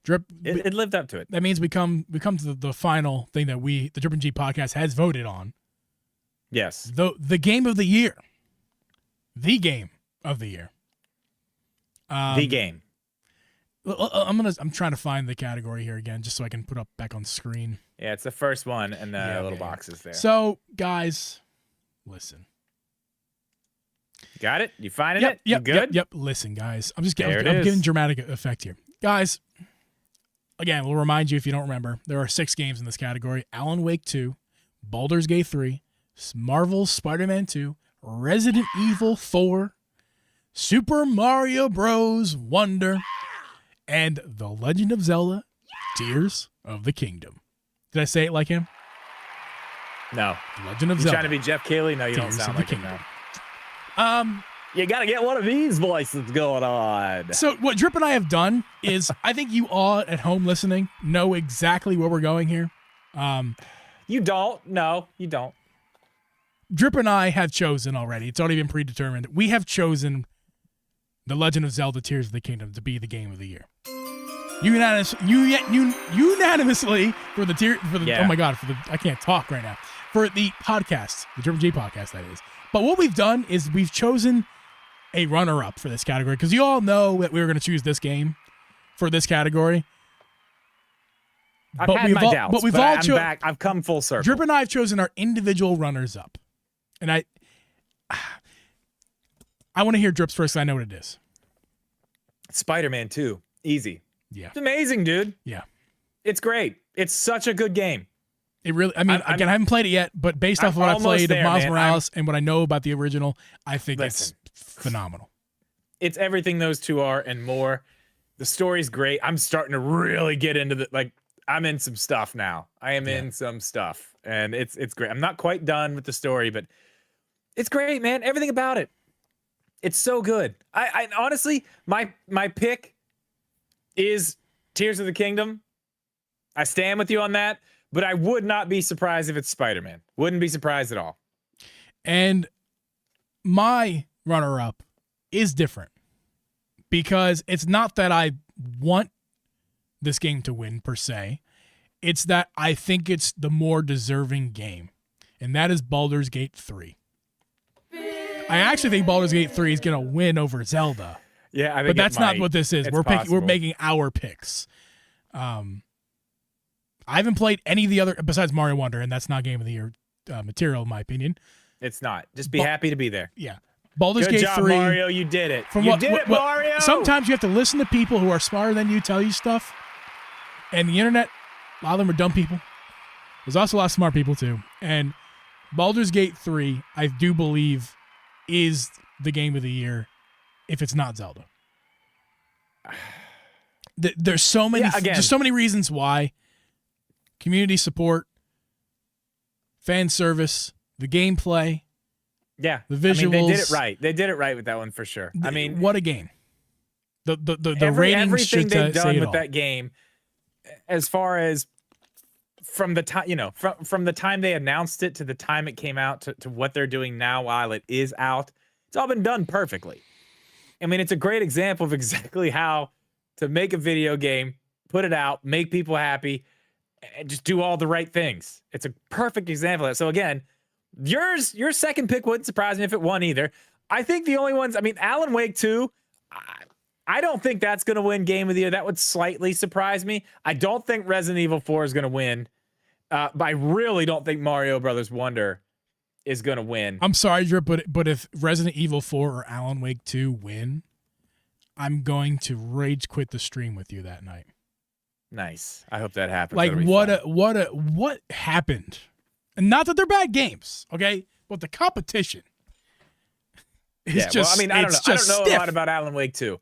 Drip. It lived up to it. That means we come to the final thing that the Drip and G podcast has voted on. Yes. The game of the year. The game of the year. The game. I'm trying to find the category here again, just so I can put up back on the screen. Yeah, it's the first one, and the little boxes there. So, guys, listen. Got it? You finding it? You good? Yep. Listen, guys. I'm giving dramatic effect here. Guys, again, we'll remind you if you don't remember, there are 6 games in this category. Alan Wake 2, Baldur's Gate 3, Marvel's Spider-Man 2, Resident Evil 4, Super Mario Bros. Wonder, and The Legend of Zelda, Tears of the Kingdom. Did I say it like him? No. The Legend of You Zelda. trying to be Jeff Keighley? No, you don't Tears sound of the like him Kingdom. now. You got to get one of these voices going on. So what Drip and I have done is, I think you all at home listening know exactly where we're going here. You don't? No, you don't. Drip and I have chosen already. It's already been predetermined. We have chosen The Legend of Zelda: Tears of the Kingdom to be the game of the year. Unanimously for the oh my god, I can't talk right now. For the podcast, the Drip and G podcast, that is. But what we've done is we've chosen a runner-up for this category, because you all know that we were going to choose this game for this category. I've had my doubts, but we've I'm all back. I've come full circle. Drip and I have chosen our individual runners-up. And I want to hear Drip's first, so I know what it is. Spider-Man 2. Easy. Yeah. It's amazing, dude. Yeah. It's great. It's such a good game. It really, again, I haven't played it yet, but based off of what I played of Miles Morales and what I know about the original, I think it's phenomenal. It's everything those two are and more. The story's great. I'm starting to really get into I'm in some stuff now. I am in some stuff, and it's great. I'm not quite done with the story, but it's great, man. Everything about it. It's so good. I honestly, my pick is Tears of the Kingdom. I stand with you on that, but I would not be surprised if it's Spider-Man. Wouldn't be surprised at all. And my runner-up is different because it's not that I want this game to win per se. It's that I think it's the more deserving game, and that is Baldur's Gate 3. I actually think Baldur's Gate 3 is going to win over Zelda. Yeah, I think but that's not what this is. We're making our picks. I haven't played any of the other besides Mario Wonder, and that's not Game of the Year material in my opinion. It's not. Just be happy to be there. Yeah. Baldur's Good Gate job, 3. Mario. You did it. Mario. Sometimes you have to listen to people who are smarter than you tell you stuff. And the internet, a lot of them are dumb people. There's also a lot of smart people too. And Baldur's Gate 3, I do believe, is the Game of the Year if it's not Zelda. There's so many there's so many reasons why. Community support, fan service, the gameplay. Yeah, the visuals. I mean, they did it right. They did it right with that one for sure. I mean, what a game! The ratings everything they've done with all. that game, as far as from the time from the time they announced it to the time it came out to what they're doing now while it is out, it's all been done perfectly. I mean, it's a great example of exactly how to make a video game, put it out, make people happy, and just do all the right things. It's a perfect example of that. So again, your second pick wouldn't surprise me if it won either. I think the only ones, I mean, Alan Wake 2, I don't think that's going to win Game of the Year. That would slightly surprise me. I don't think Resident Evil 4 is going to win. But I really don't think Mario Brothers Wonder is going to win. I'm sorry, Drip, but if Resident Evil 4 or Alan Wake 2 win, I'm going to rage quit the stream with you that night. Nice. I hope that happens. Like what happened? And not that they're bad games, okay? But the competition is just. Well, I mean, I don't know. I don't know stiff. a lot about Alan Wake 2.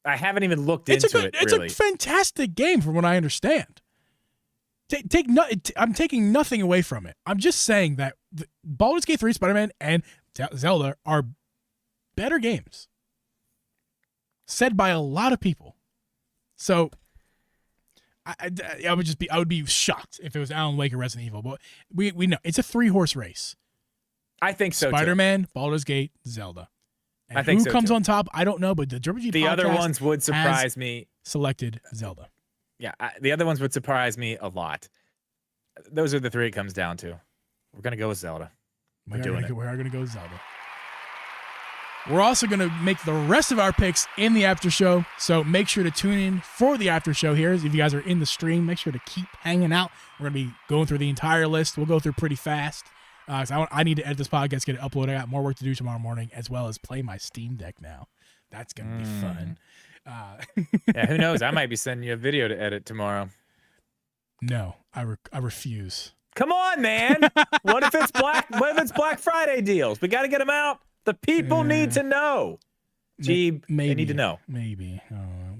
I haven't even looked into it. It's really. a fantastic game, from what I understand. I'm taking nothing away from it. I'm just saying that Baldur's Gate 3, Spider-Man, and Zelda are better games. Said by a lot of people. So I would be shocked if it was Alan Wake or Resident Evil. But we know it's a 3-horse race. I think so. Spider-Man, Baldur's Gate, Zelda. And I think who comes on top? I don't know. But the Dribble G the podcast other ones would surprise me. Selected Zelda. Yeah, the other ones would surprise me a lot. Those are the 3 it comes down to. We're gonna go with Zelda. We are gonna go with Zelda. We're also going to make the rest of our picks in the after show, so make sure to tune in for the after show here. If you guys are in the stream, make sure to keep hanging out. We're going to be going through the entire list. We'll go through pretty fast. So I need to edit this podcast, get it uploaded. I got more work to do tomorrow morning, as well as play my Steam Deck now. That's going to be fun. Yeah, who knows? I might be sending you a video to edit tomorrow. No, I refuse. Come on, man. What if it's Black Friday deals? We got to get them out. The people need to know. Geeb, they need to know. Maybe.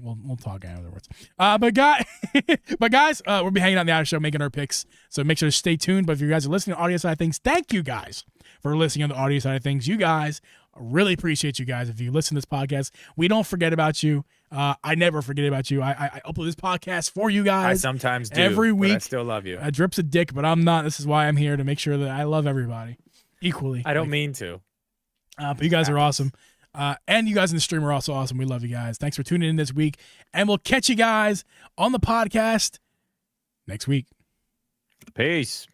We'll talk afterwards. But guys, we'll be hanging out in the after show making our picks. So make sure to stay tuned. But if you guys are listening to the audio side of things, thank you guys for listening on the audio side of things. You guys, I really appreciate you guys. If you listen to this podcast, we don't forget about you. I never forget about you. I upload this podcast for you guys. I sometimes do. Every week. But I still love you. Drip's a dick, but I'm not. This is why I'm here, to make sure that I love everybody equally. I don't mean to. But you guys are awesome. And you guys in the stream are also awesome. We love you guys. Thanks for tuning in this week. And we'll catch you guys on the podcast next week. Peace.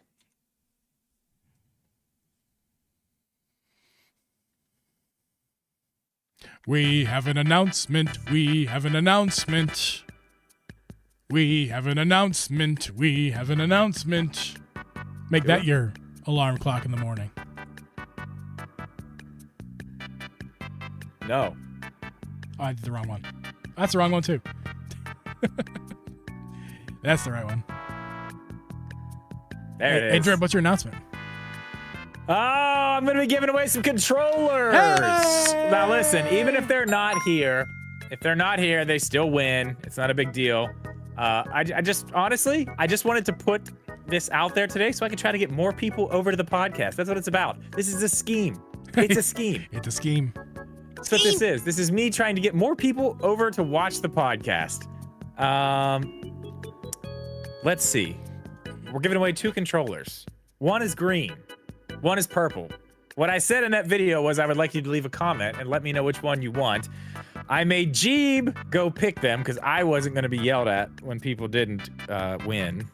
We have an announcement. We have an announcement. We have an announcement. We have an announcement. Make that your alarm clock in the morning. No. Oh, I did the wrong one. That's the wrong one, too. That's the right one. There it is. Hey, Drip, what's your announcement? Oh, I'm going to be giving away some controllers. Hey! Now, listen, even if they're not here, they still win. It's not a big deal. I just honestly, I just wanted to put this out there today so I can try to get more people over to the podcast. That's what it's about. This is a scheme. It's a scheme. It's a scheme. That's what this is. This is me trying to get more people over to watch the podcast. Let's see. We're giving away 2 controllers. One is green. One is purple. What I said in that video was I would like you to leave a comment and let me know which one you want. I made Geeb go pick them because I wasn't going to be yelled at when people didn't win.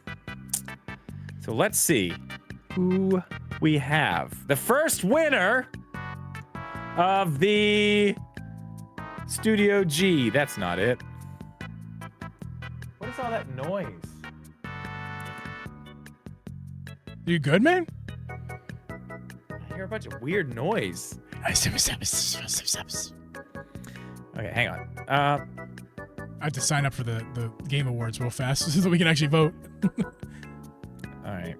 So let's see who we have. The first winner of the Studio G. That's not it. What is all that noise? You good, man? I hear a bunch of weird noise. Okay, hang on. I have to sign up for the Game Awards real fast so that we can actually vote. All right.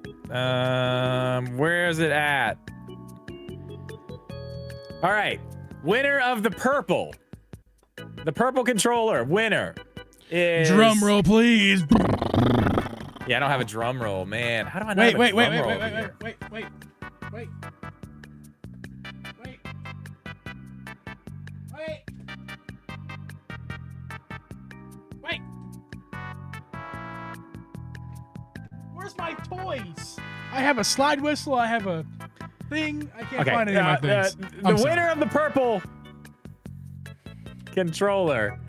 Where is it at? All right. Winner of the purple. The purple controller winner is... Drum roll, please. Yeah, I don't have a drum roll, man. How do I not Wait, have a wait, drum wait, roll wait, over wait, here? wait, wait, wait, wait, wait, wait. Where's my toys? I have a slide whistle. I have a thing. I can't find any of my things. The winner of the purple controller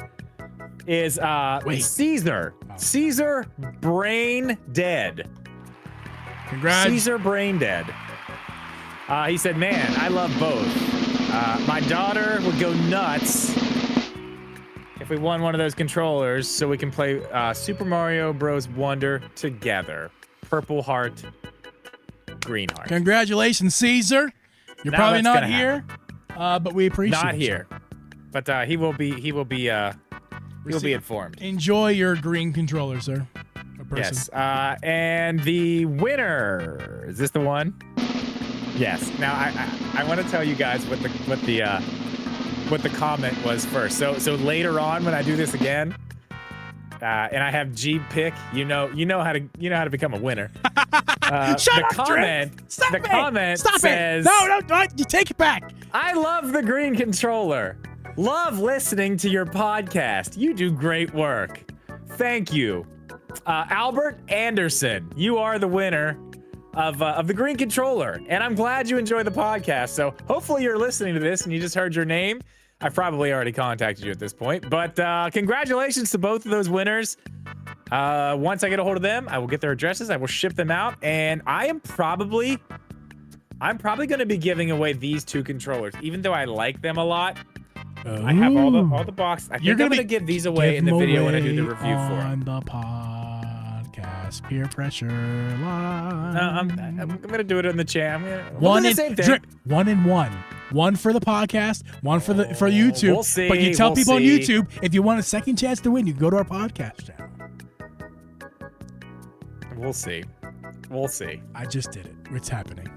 is Caesar. Oh. Caesar Brain Dead. Congrats. Caesar Brain Dead. He said, man, I love both. My daughter would go nuts if we won one of those controllers so we can play Super Mario Bros. Wonder together. Purple heart, green heart. Congratulations, Caesar. You're Now probably that's not gonna here, but we appreciate Not you. here. But he will be informed. Enjoy your green controller, sir. A person. Yes. And the winner, is this the one? Yes. Now I want to tell you guys what the comment was first. So later on when I do this again, and I have Geeb pick, you know how to become a winner. Shut up, comment, Stop the it. comment Stop says, it. No, you take it back. I love the green controller. Love listening to your podcast. You do great work. Thank you. Albert Anderson, you are the winner of the green controller. And I'm glad you enjoy the podcast. So hopefully you're listening to this and you just heard your name. I've probably already contacted you at this point. But congratulations to both of those winners. Once I get a hold of them, I will get their addresses. I will ship them out. And I'm probably going to be giving away these 2 controllers, even though I like them a lot. I have all the boxes. I think I'm going to give these away in the video when I do the review for them. On the podcast, peer pressure live. I'm going to do it in the chat. One the in same thing. drip, 1 and 1. One for the podcast, one for YouTube. We'll see, But you tell we'll people on see. YouTube, if you want a second chance to win, you go to our podcast channel. We'll see. We'll see. I just did it. It's happening.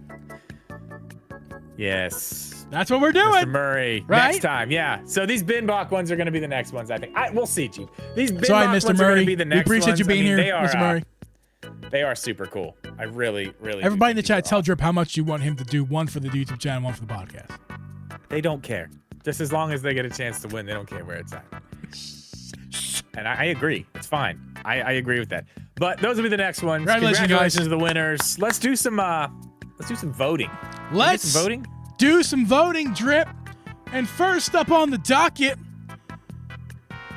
Yes. That's what we're doing. Mr. Murray. Right? Next time, yeah. So these Binbok ones are going to be the next ones, I think. We'll see, Chief. These Binbok Sorry, ones Mr. are going Murray. to be the We next appreciate ones. you being here, they are, Mr. Murray. They are super cool. I really, really do Everybody in the think these chat, are tell awesome. Drip how much you want him to do. One for the YouTube channel, one for the podcast. They don't care. Just as long as they get a chance to win, they don't care where it's at. And I agree. It's fine. I agree with that. But those will be the next ones. Congratulations, to the winners. Let's do some voting. Let's Some voting. do some voting, Drip. And first up on the docket,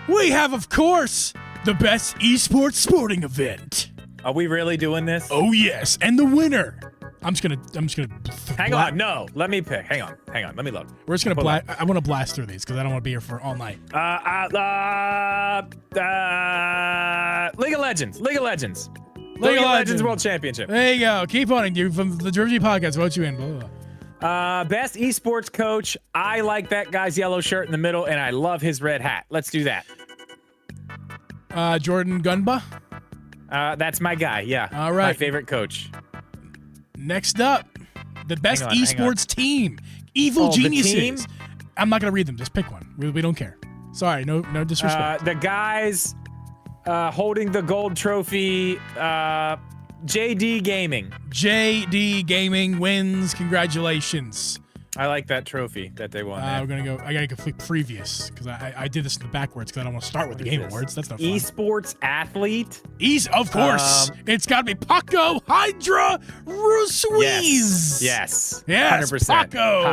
we have, of course, the best esports sporting event. Are we really doing this? Oh yes, and the winner. I'm just gonna. Hang on. No, let me pick. Hang on. Let me look. We're just gonna Hold blast. I want to blast through these because I don't want to be here for all night. League of Legends. League of Legends World Championship. There you go. Keep on, dude. From the Jersey podcast, vote you in. Blah, blah. Best esports coach. I like that guy's yellow shirt in the middle, and I love his red hat. Let's do that. Jordan Gunba. That's my guy. Yeah. All right. My favorite coach. Next up, the best Hang on. esports team, Evil Oh, the Geniuses. team? I'm not gonna read them. Just pick one. We don't care. Sorry, no disrespect. The guys. holding the gold trophy, JD Gaming. JD Gaming wins. Congratulations. I like that trophy that they won. We're gonna go. I gotta complete previous because I did this in the backwards because I don't want to start with the Game Awards. That's not fun. Esports athlete. Of course, it's got to be Paco Hydra Ruiz. Yes. 100%. Paco.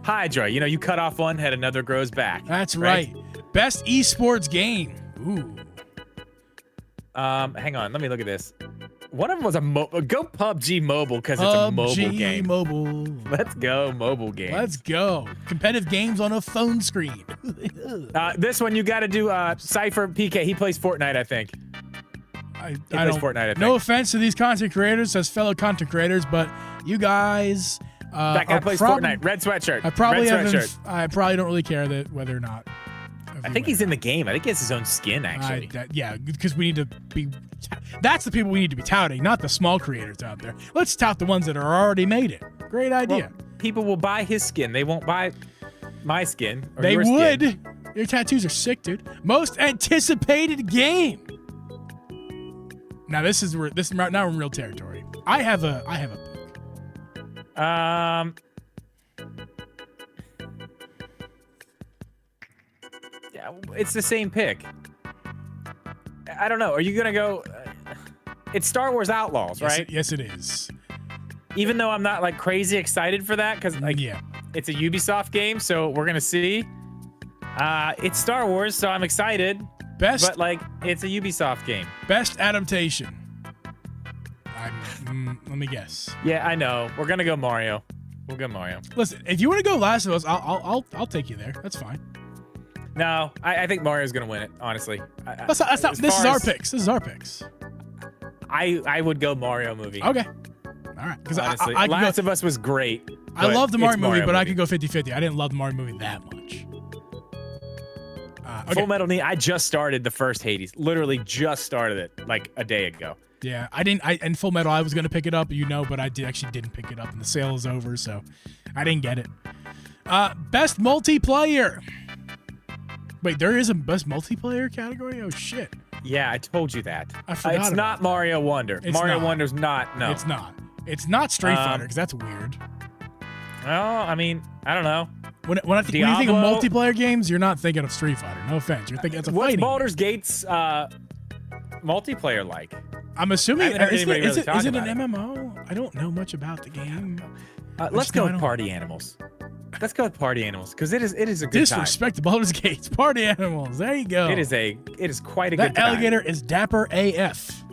Hydra. You know, you cut off one head, another grows back. That's right. Best esports game. Ooh. Hang on. Let me look at this. One of them was go PUBG Mobile because it's a mobile game. Mobile. Let's go mobile game. Let's go. Competitive games on a phone screen. This one you got to do Cypher PK. He plays Fortnite, I think. He plays Fortnite, I think. No offense to these content creators as fellow content creators, but you guys that guy plays Fortnite. Red sweatshirt. I probably don't really care whether or not. I think he's in the game. I think he has his own skin, actually. Yeah, because we need to be... That's the people we need to be touting, not the small creators out there. Let's tout the ones that are already made it. Great idea. Well, people will buy his skin. They won't buy my skin or they your would. Skin. Your tattoos are sick, dude. Most anticipated game. Now this is now we're in real territory. I have a pick. Yeah, it's the same pick. I don't know. Are you gonna go? It's Star Wars Outlaws, right? Yes, it is. Even though I'm not like crazy excited for that, because like it's a Ubisoft game, so we're gonna see. It's Star Wars, so I'm excited. But like it's a Ubisoft game. Best adaptation. Let me guess. Yeah, I know. We're gonna go Mario. We'll go Mario. Listen, if you want to go Last of Us, I'll take you there. That's fine. No, I think Mario's gonna win it. Honestly, that's not. This is our picks. This is our picks. I would go Mario movie. Okay. All right. Because honestly, Last of Us was great. I love the Mario movie, but I could go 50-50. I didn't love the Mario movie that much. Full Metal Knee. I just started the first Hades. Literally just started it like a day ago. Yeah, I didn't. And Full Metal, I was gonna pick it up, but I actually didn't pick it up, and the sale is over, so I didn't get it. Best multiplayer. Wait, there is a best multiplayer category? Oh shit. Yeah, I told you that. I forgot. It's not Mario Wonder. Mario Wonder's not. No, it's not. It's not Street Fighter because that's weird. Well, I mean, I don't know. When you think of multiplayer games, you're not thinking of Street Fighter. No offense. You're thinking it's a fighting. What's Baldur's Gate's multiplayer like? I'm assuming is it an it. MMO? I don't know much about the game. Let's go with Party Animals. Let's go with Party Animals because it is a good disrespect to Baldur's Gate. Party Animals. There you go. It is quite a good time. That alligator is dapper AF.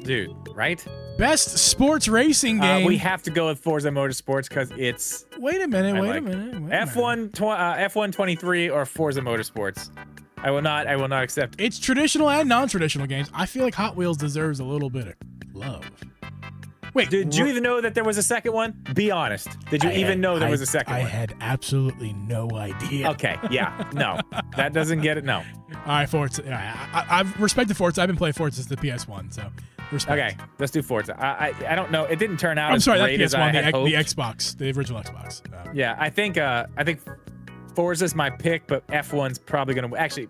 Dude, right? Best sports racing game. We have to go with Forza Motorsports because it's. Wait a minute. F1 23 or Forza Motorsports. I will not accept. It's traditional and non-traditional games. I feel like Hot Wheels deserves a little bit of love. Wait, did you even know that there was a second one? Be honest. Did you even know there was a second one? I had absolutely no idea. Okay, yeah, no. That doesn't get it, no. All right, Forza. I've respected Forza. I've been playing Forza since the PS1, so respect. Okay, let's do Forza. I don't know. It didn't turn out as great as I had hoped. The Xbox, the original Xbox. Yeah, I think Forza's my pick, but F1's probably going to actually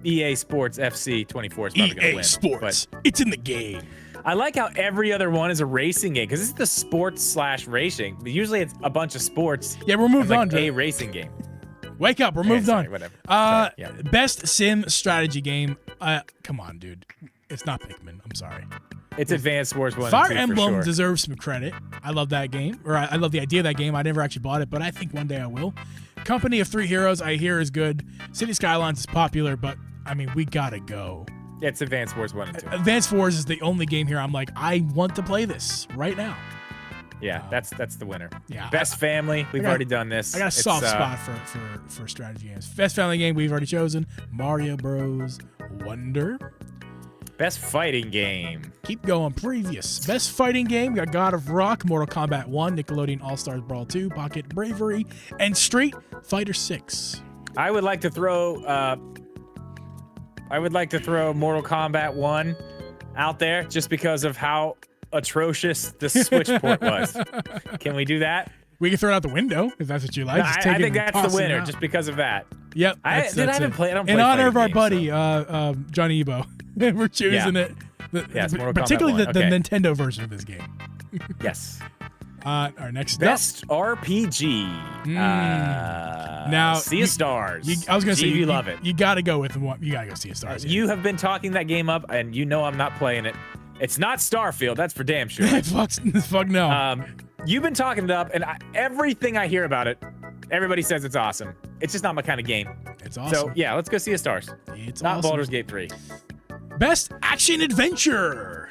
EA Sports FC 24 is probably going to win. EA Sports. It's in the game. I like how every other one is a racing game because this is the sports/racing. Usually it's a bunch of sports. Yeah, we're moved on. A racing game. Wake up, we're moved on. Whatever. Best sim strategy game. Come on, dude. It's not Pikmin. I'm sorry. It's Advanced Wars 1 Fire and 2 Emblem for sure. deserves some credit. I love that game, or I love the idea of that game. I never actually bought it, but I think one day I will. Company of Three Heroes, I hear is good. City Skylines is popular, but I mean, we gotta go. Yeah, it's Advanced Wars 1 and 2. Advanced Wars is the only game here I'm like, I want to play this right now. Yeah, that's the winner. Yeah. Best family, we've already done this. I got a soft spot for strategy games. Best family game we've already chosen, Mario Bros. Wonder. Best fighting game. Keep going. Previous. Best fighting game, we got God of Rock, Mortal Kombat 1, Nickelodeon All-Stars Brawl 2, Pocket Bravery, and Street Fighter 6. I would like to throw Mortal Kombat 1 out there just because of how atrocious the Switch port was. Can we do that? We can throw it out the window if that's what you like. No, I think that's the winner just because of that. Yep. I haven't played. I don't play in honor of our fighting buddy, games, Johnny Ebo, we're choosing it. Yes, Mortal Kombat particularly 1. the Okay. Nintendo version of this game. Yes. Our next Best RPG. Now, Sea of Stars. I was gonna say you love it. You gotta go with one. You gotta go Sea of Stars. You have been talking that game up, and you know I'm not playing it. It's not Starfield. That's for damn sure. Fuck no. You've been talking it up, and everything I hear about it, everybody says it's awesome. It's just not my kind of game. It's awesome. So yeah, let's go Sea of Stars. It's not awesome. Baldur's Gate 3. Best action adventure.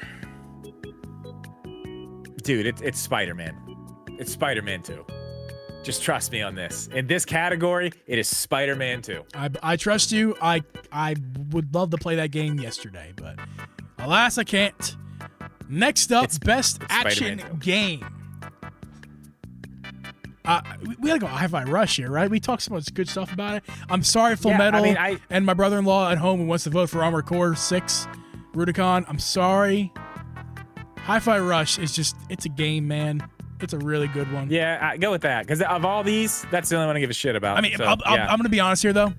Dude, it's Spider-Man. It's Spider-Man 2. Just trust me on this. In this category, it is Spider-Man 2. I trust you. I would love to play that game yesterday, but alas, I can't. Next up, best action game. We gotta go Hi-Fi Rush here, right? We talked so much good stuff about it. I'm sorry, Full Metal, and my brother-in-law at home who wants to vote for Armored Core 6, Rudicon. I'm sorry. Hi-Fi Rush is just, it's a game, man. It's a really good one. Yeah, go with that. Because of all these, that's the only one I give a shit about. I mean, so, I'm going to be honest here, though.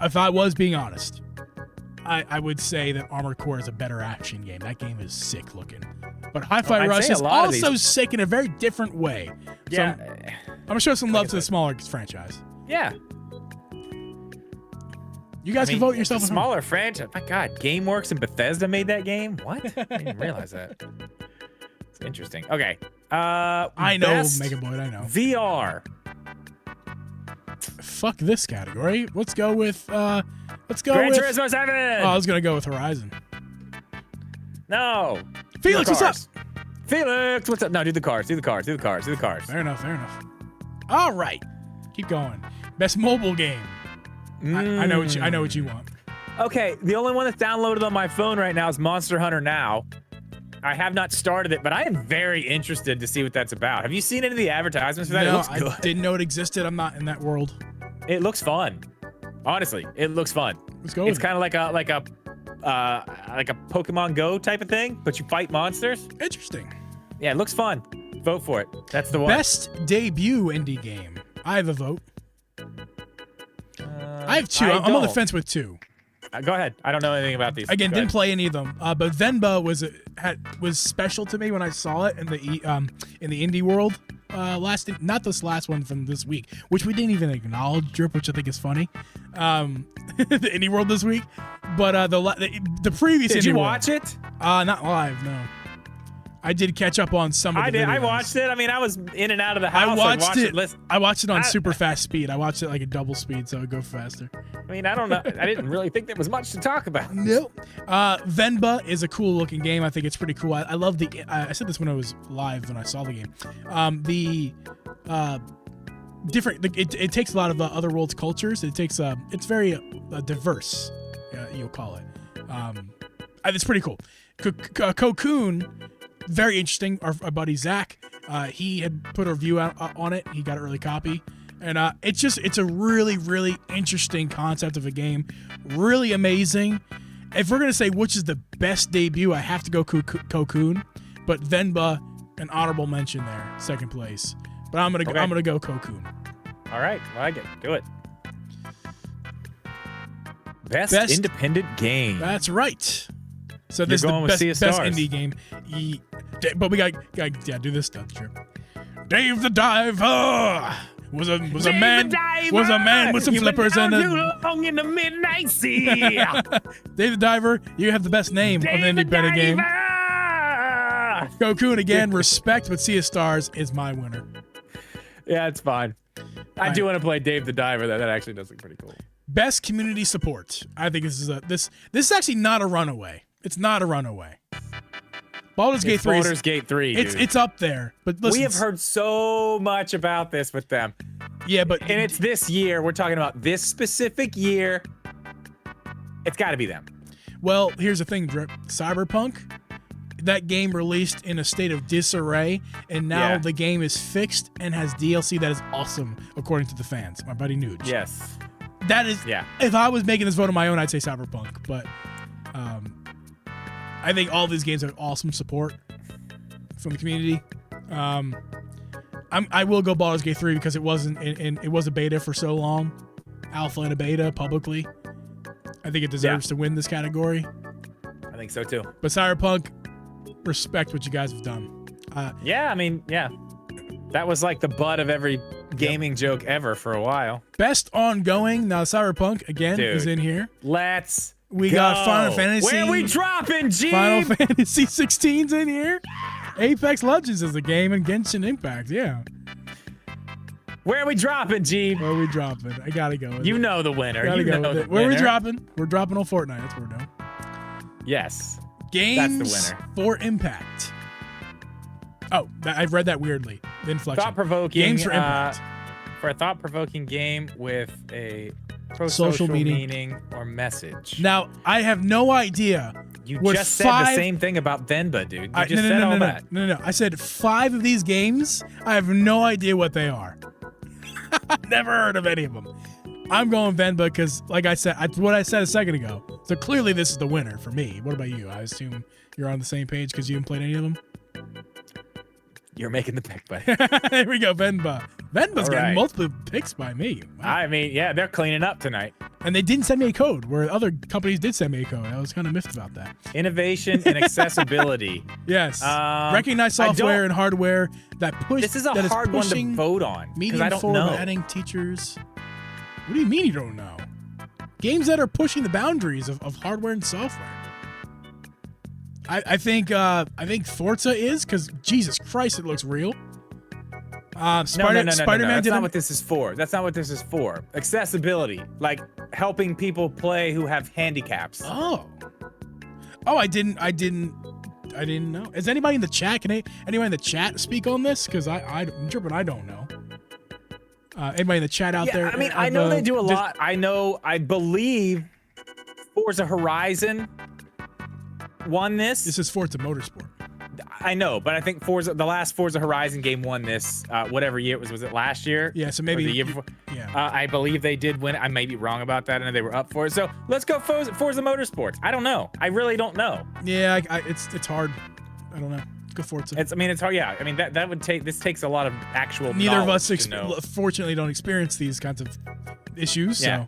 If I was being honest, I would say that Armored Core is a better action game. That game is sick looking. But Hi-Fi Rush is also sick in a very different way. Yeah. So I'm going to show some love to the smaller franchise. Yeah. You guys can vote yourself. A smaller franchise. My God, GameWorks and Bethesda made that game? What? I didn't realize that. It's interesting. Okay. I know, Mega Boy, I know. VR. Fuck this category. Let's go with Gran Turismo 7. Oh, I was gonna go with Horizon. No. Felix, what's up? Felix, what's up? No, do the cars. Fair enough. All right. Keep going. Best mobile game. I know what you want. Okay, the only one that's downloaded on my phone right now is Monster Hunter Now. I have not started it, but I am very interested to see what that's about. Have you seen any of the advertisements for that? No, It looks good. I didn't know it existed. I'm not in that world. It looks fun. Honestly, it looks fun. Let's go. It's kind of like a Pokemon Go type of thing, but you fight monsters. Interesting. Yeah, it looks fun. Vote for it. That's the one. Best debut indie game. I have a vote. I have two. I'm on the fence with two. Go ahead. I don't know anything about these. Again, didn't play any of them. But Venba was special to me when I saw it in the indie world. Not this last one from this week, which we didn't even acknowledge, Drip, which I think is funny. The indie world this week, but the previous. Did you watch it? Not live, no. I did catch up on some of the videos. I watched it. I mean, I was in and out of the house. I watched it on super fast speed. I watched it like a double speed, so it would go faster. I mean, I don't know. I didn't really think there was much to talk about. Nope. Venba is a cool looking game. I think it's pretty cool. I love I said this when I was live when I saw the game. It takes a lot of other world's cultures. It's very diverse. You'll call it. It's pretty cool. Cocoon. Very interesting. Our buddy Zach, he had put a review out on it. He got an early copy, and it's a really, really interesting concept of a game. Really amazing. If we're gonna say which is the best debut, I have to go Cocoon, but Venba, an honorable mention there, second place. But I'm gonna go Cocoon. All right, I like it. Do it. Best independent game. That's right. So this is the best indie game. But we got do this stuff, Trip. Dave the Diver was a man with some flippers and long in the midnight sea. Dave the Diver, you have the best name of an independent game. Cocoon again, respect, but Sea of Stars is my winner. Yeah, it's fine. I do want to play Dave the Diver. That actually does look pretty cool. Best community support. I think this is actually not a runaway. It's not a runaway. Baldur's Gate 3. Baldur's Gate 3. It's up there. But listen, we have heard so much about this with them. Yeah, but and it's this year. We're talking about this specific year. It's got to be them. Well, here's the thing, Drip. Cyberpunk, that game released in a state of disarray, and now the game is fixed and has DLC that is awesome, according to the fans. My buddy Nuge. Yes. That is. Yeah. If I was making this vote on my own, I'd say Cyberpunk, but. I think all these games have awesome support from the community. I will go Baldur's Gate 3 because it wasn't it was a beta for so long, alpha and a beta publicly. I think it deserves to win this category. I think so too. But Cyberpunk, respect what you guys have done. Yeah, I mean, yeah. That was like the butt of every gaming joke ever for a while. Best ongoing. Now Cyberpunk again is in here. We got Final Fantasy. Where we dropping, G? Final Fantasy 16's in here. Apex Legends is the game, and Genshin Impact. Yeah. Where are we dropping, G? Where are we dropping? I gotta go. You know the winner. Gotta you go know with the it. Where are we winner. dropping? We're dropping on Fortnite. That's what we're doing. Yes. Games That's the winner. for Impact. Oh, I've read that weirdly. The inflection. Thought-provoking. Games for Impact. For a thought-provoking game with a Social meaning or message. Now, I have no idea. You what just said the same thing about Benba, dude. You just said all that. No. I said 5 of these games. I have no idea what they are. Never heard of any of them. I'm going Benba because, like I said, what I said a second ago. So clearly this is the winner for me. What about you? I assume you're on the same page because you haven't played any of them? You're making the pick, buddy. There we go, Benba. Benba's getting right. multiple picks by me. Wow. I mean, yeah, they're cleaning up tonight. And they didn't send me a code, where other companies did send me a code. I was kind of miffed about that. Innovation and accessibility. Yes. Recognized software and hardware that push. This is a that hard one to vote on because I don't know. Adding teachers. What do you mean you don't know? Games that are pushing the boundaries of hardware and software. I think Forza is, because Jesus Christ, it looks real. No. Spider-Man. That's not what this is for. That's not what this is for. Accessibility, like helping people play who have handicaps. Oh, I didn't know. Is anybody in the chat? Can anybody in the chat speak on this? Because I'm tripping. I don't know. Anybody in the chat out there? I mean, I know they do a lot. I believe Forza Horizon won this. This is Forza Motorsport. I know, but I think the last Forza Horizon game won this, whatever year it was. Was it last year? Yeah, so maybe the year before. Yeah. I believe they did win. I may be wrong about that, and they were up for it. So let's go Forza Motorsports. I don't know. I really don't know. Yeah, it's hard. I don't know. Go Forza. It's hard. Yeah, I mean that would take. This takes a lot of actual. Neither of us, know. fortunately, don't experience these kinds of issues. Yeah.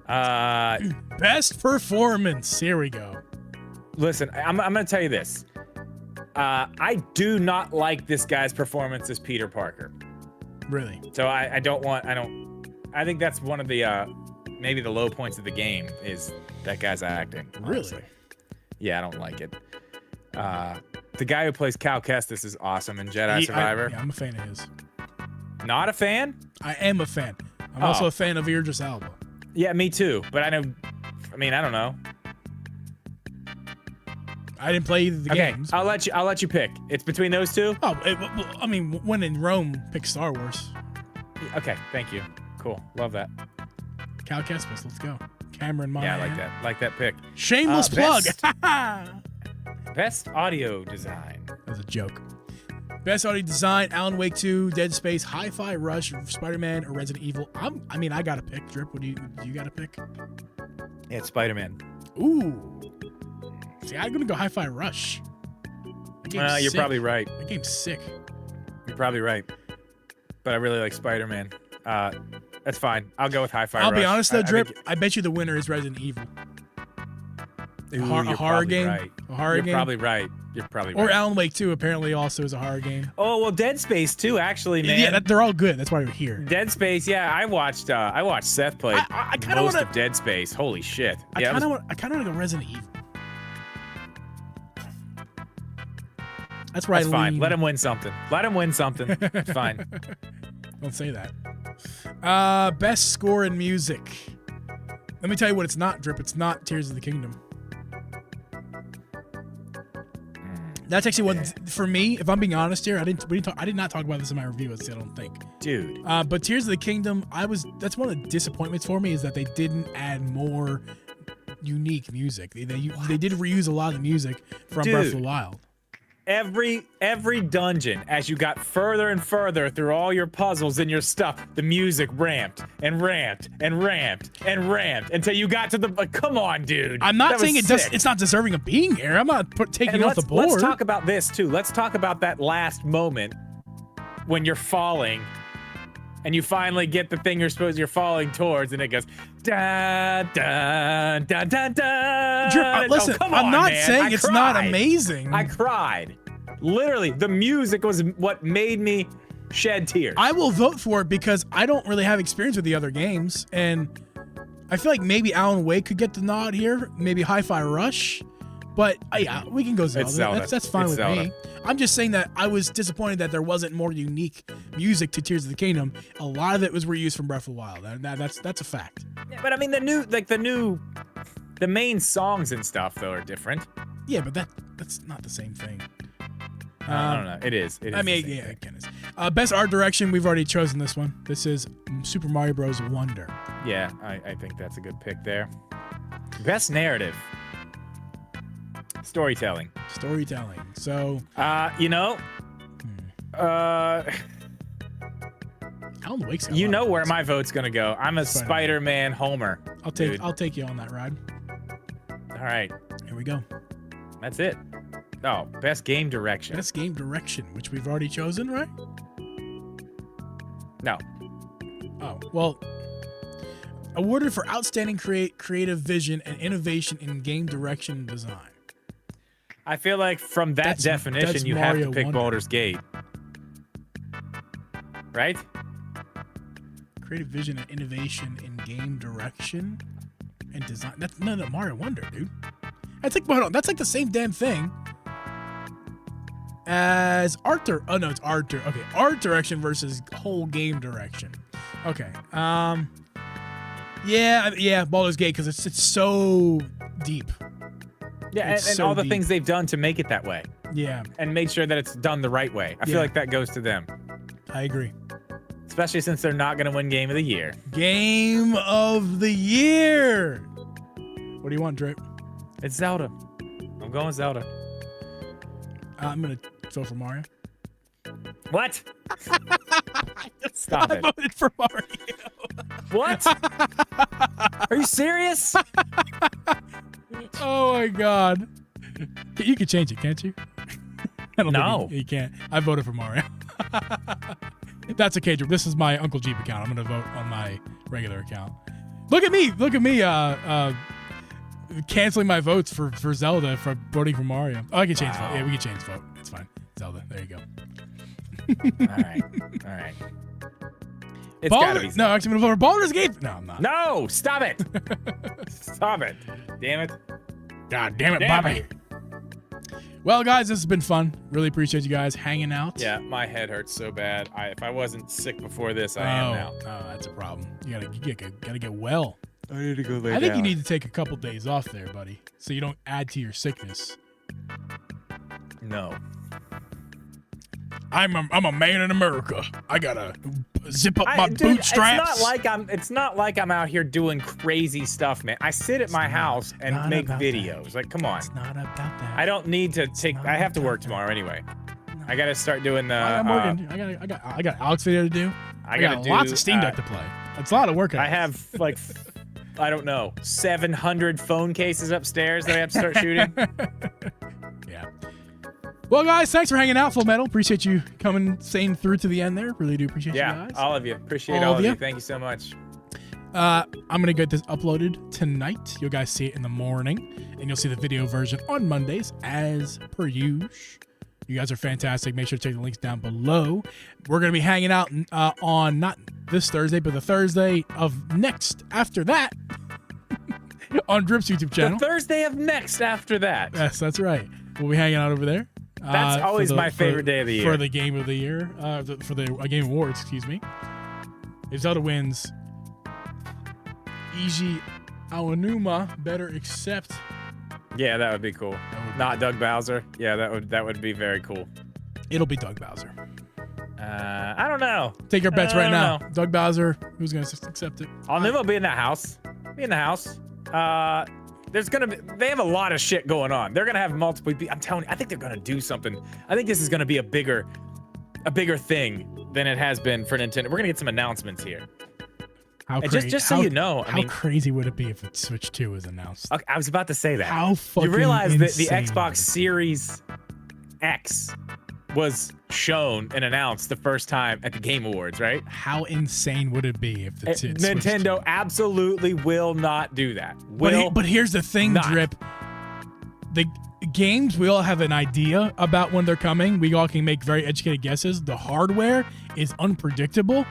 So. Best performance. Here we go. Listen, I'm gonna tell you this. I do not like this guy's performance as Peter Parker. Really? So I think that's one of the maybe the low points of the game is that guy's acting. Honestly. Really? Yeah, I don't like it. The guy who plays Cal Kestis is awesome in Jedi Survivor. I'm a fan of his. Not a fan? I am a fan. I'm also a fan of Idris Elba. Yeah, me too. But I don't know. I didn't play either of the games. I'll let you pick. It's between those two? Oh, I mean, when in Rome, pick Star Wars. Okay, thank you. Cool. Love that. Cal Kestis, let's go. Cameron Monaghan. Yeah, I like that. Like that pick. Shameless plug. Best audio design. That was a joke. Best audio design, Alan Wake 2, Dead Space, Hi-Fi Rush, Spider-Man, or Resident Evil. I got to pick. Drip, do you got to pick? Yeah, it's Spider-Man. Ooh. See, I'm gonna go Hi-Fi Rush. You're probably right. That game's sick. You're probably right. But I really like Spider-Man. That's fine. I'll go with Hi-Fi Rush. I'll be honest though, Drip. I bet you the winner is Resident Evil. Ooh, a horror game. Right. A horror game. You're probably right. Or Alan Wake 2 apparently also is a horror game. Oh well, Dead Space 2 actually, man. Yeah, they're all good. That's why we're here. Dead Space, yeah. I watched Seth play most of Dead Space. Holy shit. I kind of want to go Resident Evil. That's right. That's fine. Let him win something. It's fine. Don't say that. Best score in music. Let me tell you what it's not, Drip. It's not Tears of the Kingdom. That's actually what, for me, if I'm being honest here, I did not talk about this in my review, I don't think. Dude. But Tears of the Kingdom, that's one of the disappointments for me is that they didn't add more unique music. They did reuse a lot of the music from Breath of the Wild. Every dungeon, as you got further and further through all your puzzles and your stuff, the music ramped and ramped and ramped and ramped until you got to the. Come on, dude. I'm not saying it's not deserving of being here. I'm not taking it off the board. Let's talk about this too. Let's talk about that last moment when you're falling and you finally get the thing you're falling towards, and it goes da da da da da. Drip, listen, come I'm on, not man. saying I it's not cried. amazing. I cried. Literally, the music was what made me shed tears. I will vote for it because I don't really have experience with the other games, and I feel like maybe Alan Wake could get the nod here, maybe Hi-Fi Rush, but yeah, we can go Zelda. It's Zelda. That's fine It's with Zelda. me. I'm just saying that I was disappointed that there wasn't more unique music to Tears of the Kingdom. A lot of it was reused from Breath of the Wild. That's a fact. Yeah, but I mean, the main songs and stuff though are different. Yeah, but that's not the same thing. I don't know. It is. It is. I mean, yeah, it can. Best art direction, we've already chosen this one. This is Super Mario Bros. Wonder. Yeah, I think that's a good pick there. Best narrative. Storytelling. Storytelling. So, You know, Alan Wake's got a you lot know of where votes. my vote's gonna go. I'm a Spider-Man homer. I'll take you on that ride. All right, Here we go. that's it. Oh, best game direction. Best game direction, which we've already chosen, right? No. Oh, well, awarded for outstanding creative vision and innovation in game direction and design. I feel like from that That's definition, you have Mario to pick Wonder. Baldur's Gate. Right? Creative vision and innovation in game direction and design. That's no Mario Wonder, dude. Hold on. That's like the same damn thing as art. Oh no, it's art. Okay, art direction versus whole game direction. Okay. Yeah, Baldur's Gate because it's so deep. Yeah, and It's so all the deep. things they've done to make it that way, Yeah, and make sure that it's done the right way. I feel Yeah. like that goes to them, I agree. especially since they're not going to win Game of the Year. Game of the year. What do you want, Drake? It's Zelda. I'm going Zelda. I'm gonna vote for Mario. What? Stop I it. voted for Mario. What? Are you serious? Oh my god. You can change it, can't you? I don't No. think you can't. I voted for Mario. That's okay, Drew. This is my Uncle Geeb account. I'm gonna vote on my regular account. Look at me. Canceling my votes for Zelda for voting for Mario. Oh, I can change vote. Yeah, we can change vote. It's fine. Zelda. There you go. All right. It's gotta be. No, actually, I'm gonna vote for Baldur's Gate. No, I'm not. No, stop it. Stop it. Damn it. God damn it, Damn Bobby. it. Well, guys, this has been fun. Really appreciate you guys hanging out. Yeah, my head hurts so bad. If I wasn't sick before this, I am now. Oh, that's a problem. You gotta get well. I need to go lay I think you need to take a couple days off there, buddy, so you don't add to your sickness. No. I'm a man in America. I gotta zip up my Dude, bootstraps. It's not like I'm out here doing crazy stuff, man. I sit at my house and not make about videos. that. Like, come on. It's not about that. I don't need to take. not I have to about work that. tomorrow anyway. I gotta start doing the. I got more than- I got Alex video to do. I got gotta lots do, of Steam Deck to play. That's a lot of work. I have like, I don't know, 700 phone cases upstairs that I have to start shooting. Yeah. Well, guys, thanks for hanging out, Full Metal. Appreciate you staying through to the end there. Really do appreciate you Yeah, guys. all of you. Appreciate All all of of you. you. Thank you so much. I'm gonna get this uploaded tonight. You'll guys see it in the morning, and you'll see the video version on Mondays as per usual. You guys are fantastic. Make sure to check the links down below. We're gonna be hanging out on not this Thursday, but the Thursday of next after that on Drip's YouTube channel. The Thursday of next after that. Yes, that's right. We'll be hanging out over there. That's for always my favorite day of the year. For the game of the year, for the Game Awards, excuse me. If Zelda wins, Iji Aonuma better accept. Yeah, that would be cool. Not Doug Bowser. Yeah, that would be very cool. It'll be Doug Bowser. I don't know. Take your bets I right don't now. know. Doug Bowser, who's going to accept it? I'll be in that house. Be in the house. They have a lot of shit going on. They're gonna have multiple. I'm telling you, I think they're gonna do something. I think this is gonna be a bigger thing than it has been for Nintendo. We're gonna get some announcements here. How And crazy? just so you know, I how mean, crazy would it be if Switch 2 was announced? okay, I was about to say that. How fucking You realize that the insane Xbox would it be? Series X was shown and announced the first time at the Game Awards, right? How insane would it be if the Nintendo absolutely will not do that. But here's the thing, not. Drip. The games, we all have an idea about when they're coming. We all can make very educated guesses. The hardware is unpredictable,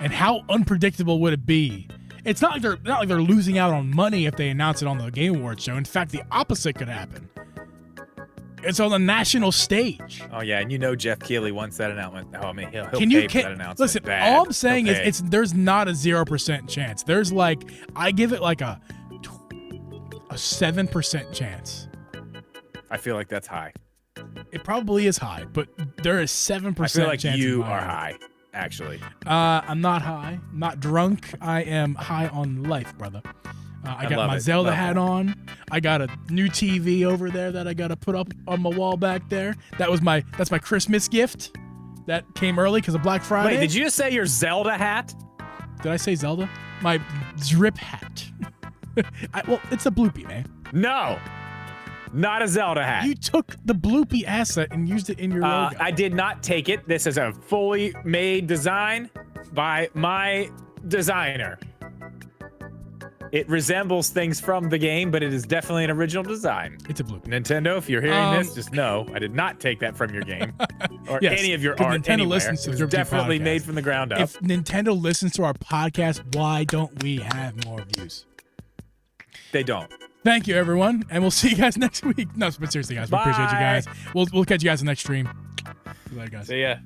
and how unpredictable would it be? It's not like they're losing out on money if they announce it on the Game Awards show. In fact, the opposite could happen. It's on the national stage. Oh yeah, and you know Jeff Keighley wants that announcement. Oh, I mean, he'll pay for that announcement. Listen, bad. all I'm saying is there's not a 0% chance. There's like, I give it like a 7% chance. I feel like that's high. It probably is high, but there is 7% chance. I feel like chance you are high, actually. I'm not high. I'm not drunk. I am high on life, brother. I got my Zelda hat on. I got a new TV over there that I got to put up on my wall back there. That's my Christmas gift. That came early because of Black Friday. Wait, did you just say your Zelda hat? Did I say Zelda? My drip hat. Well, it's a bloopy, man. No, not a Zelda hat. You took the bloopy asset and used it in your logo. I did not take it. This is a fully made design by my designer. It resembles things from the game, but it is definitely an original design. It's a bloopy. Nintendo, if you're hearing this, just know I did not take that from your game or Yes, any of your but art Nintendo anywhere. listens to It the was Drip definitely podcast. made from the ground up. If Nintendo listens to our podcast, why don't we have more views? They don't. Thank you, everyone, and we'll see you guys next week. No, but seriously, guys, we appreciate you guys. We'll catch you guys in the next stream. See you later, guys. See ya.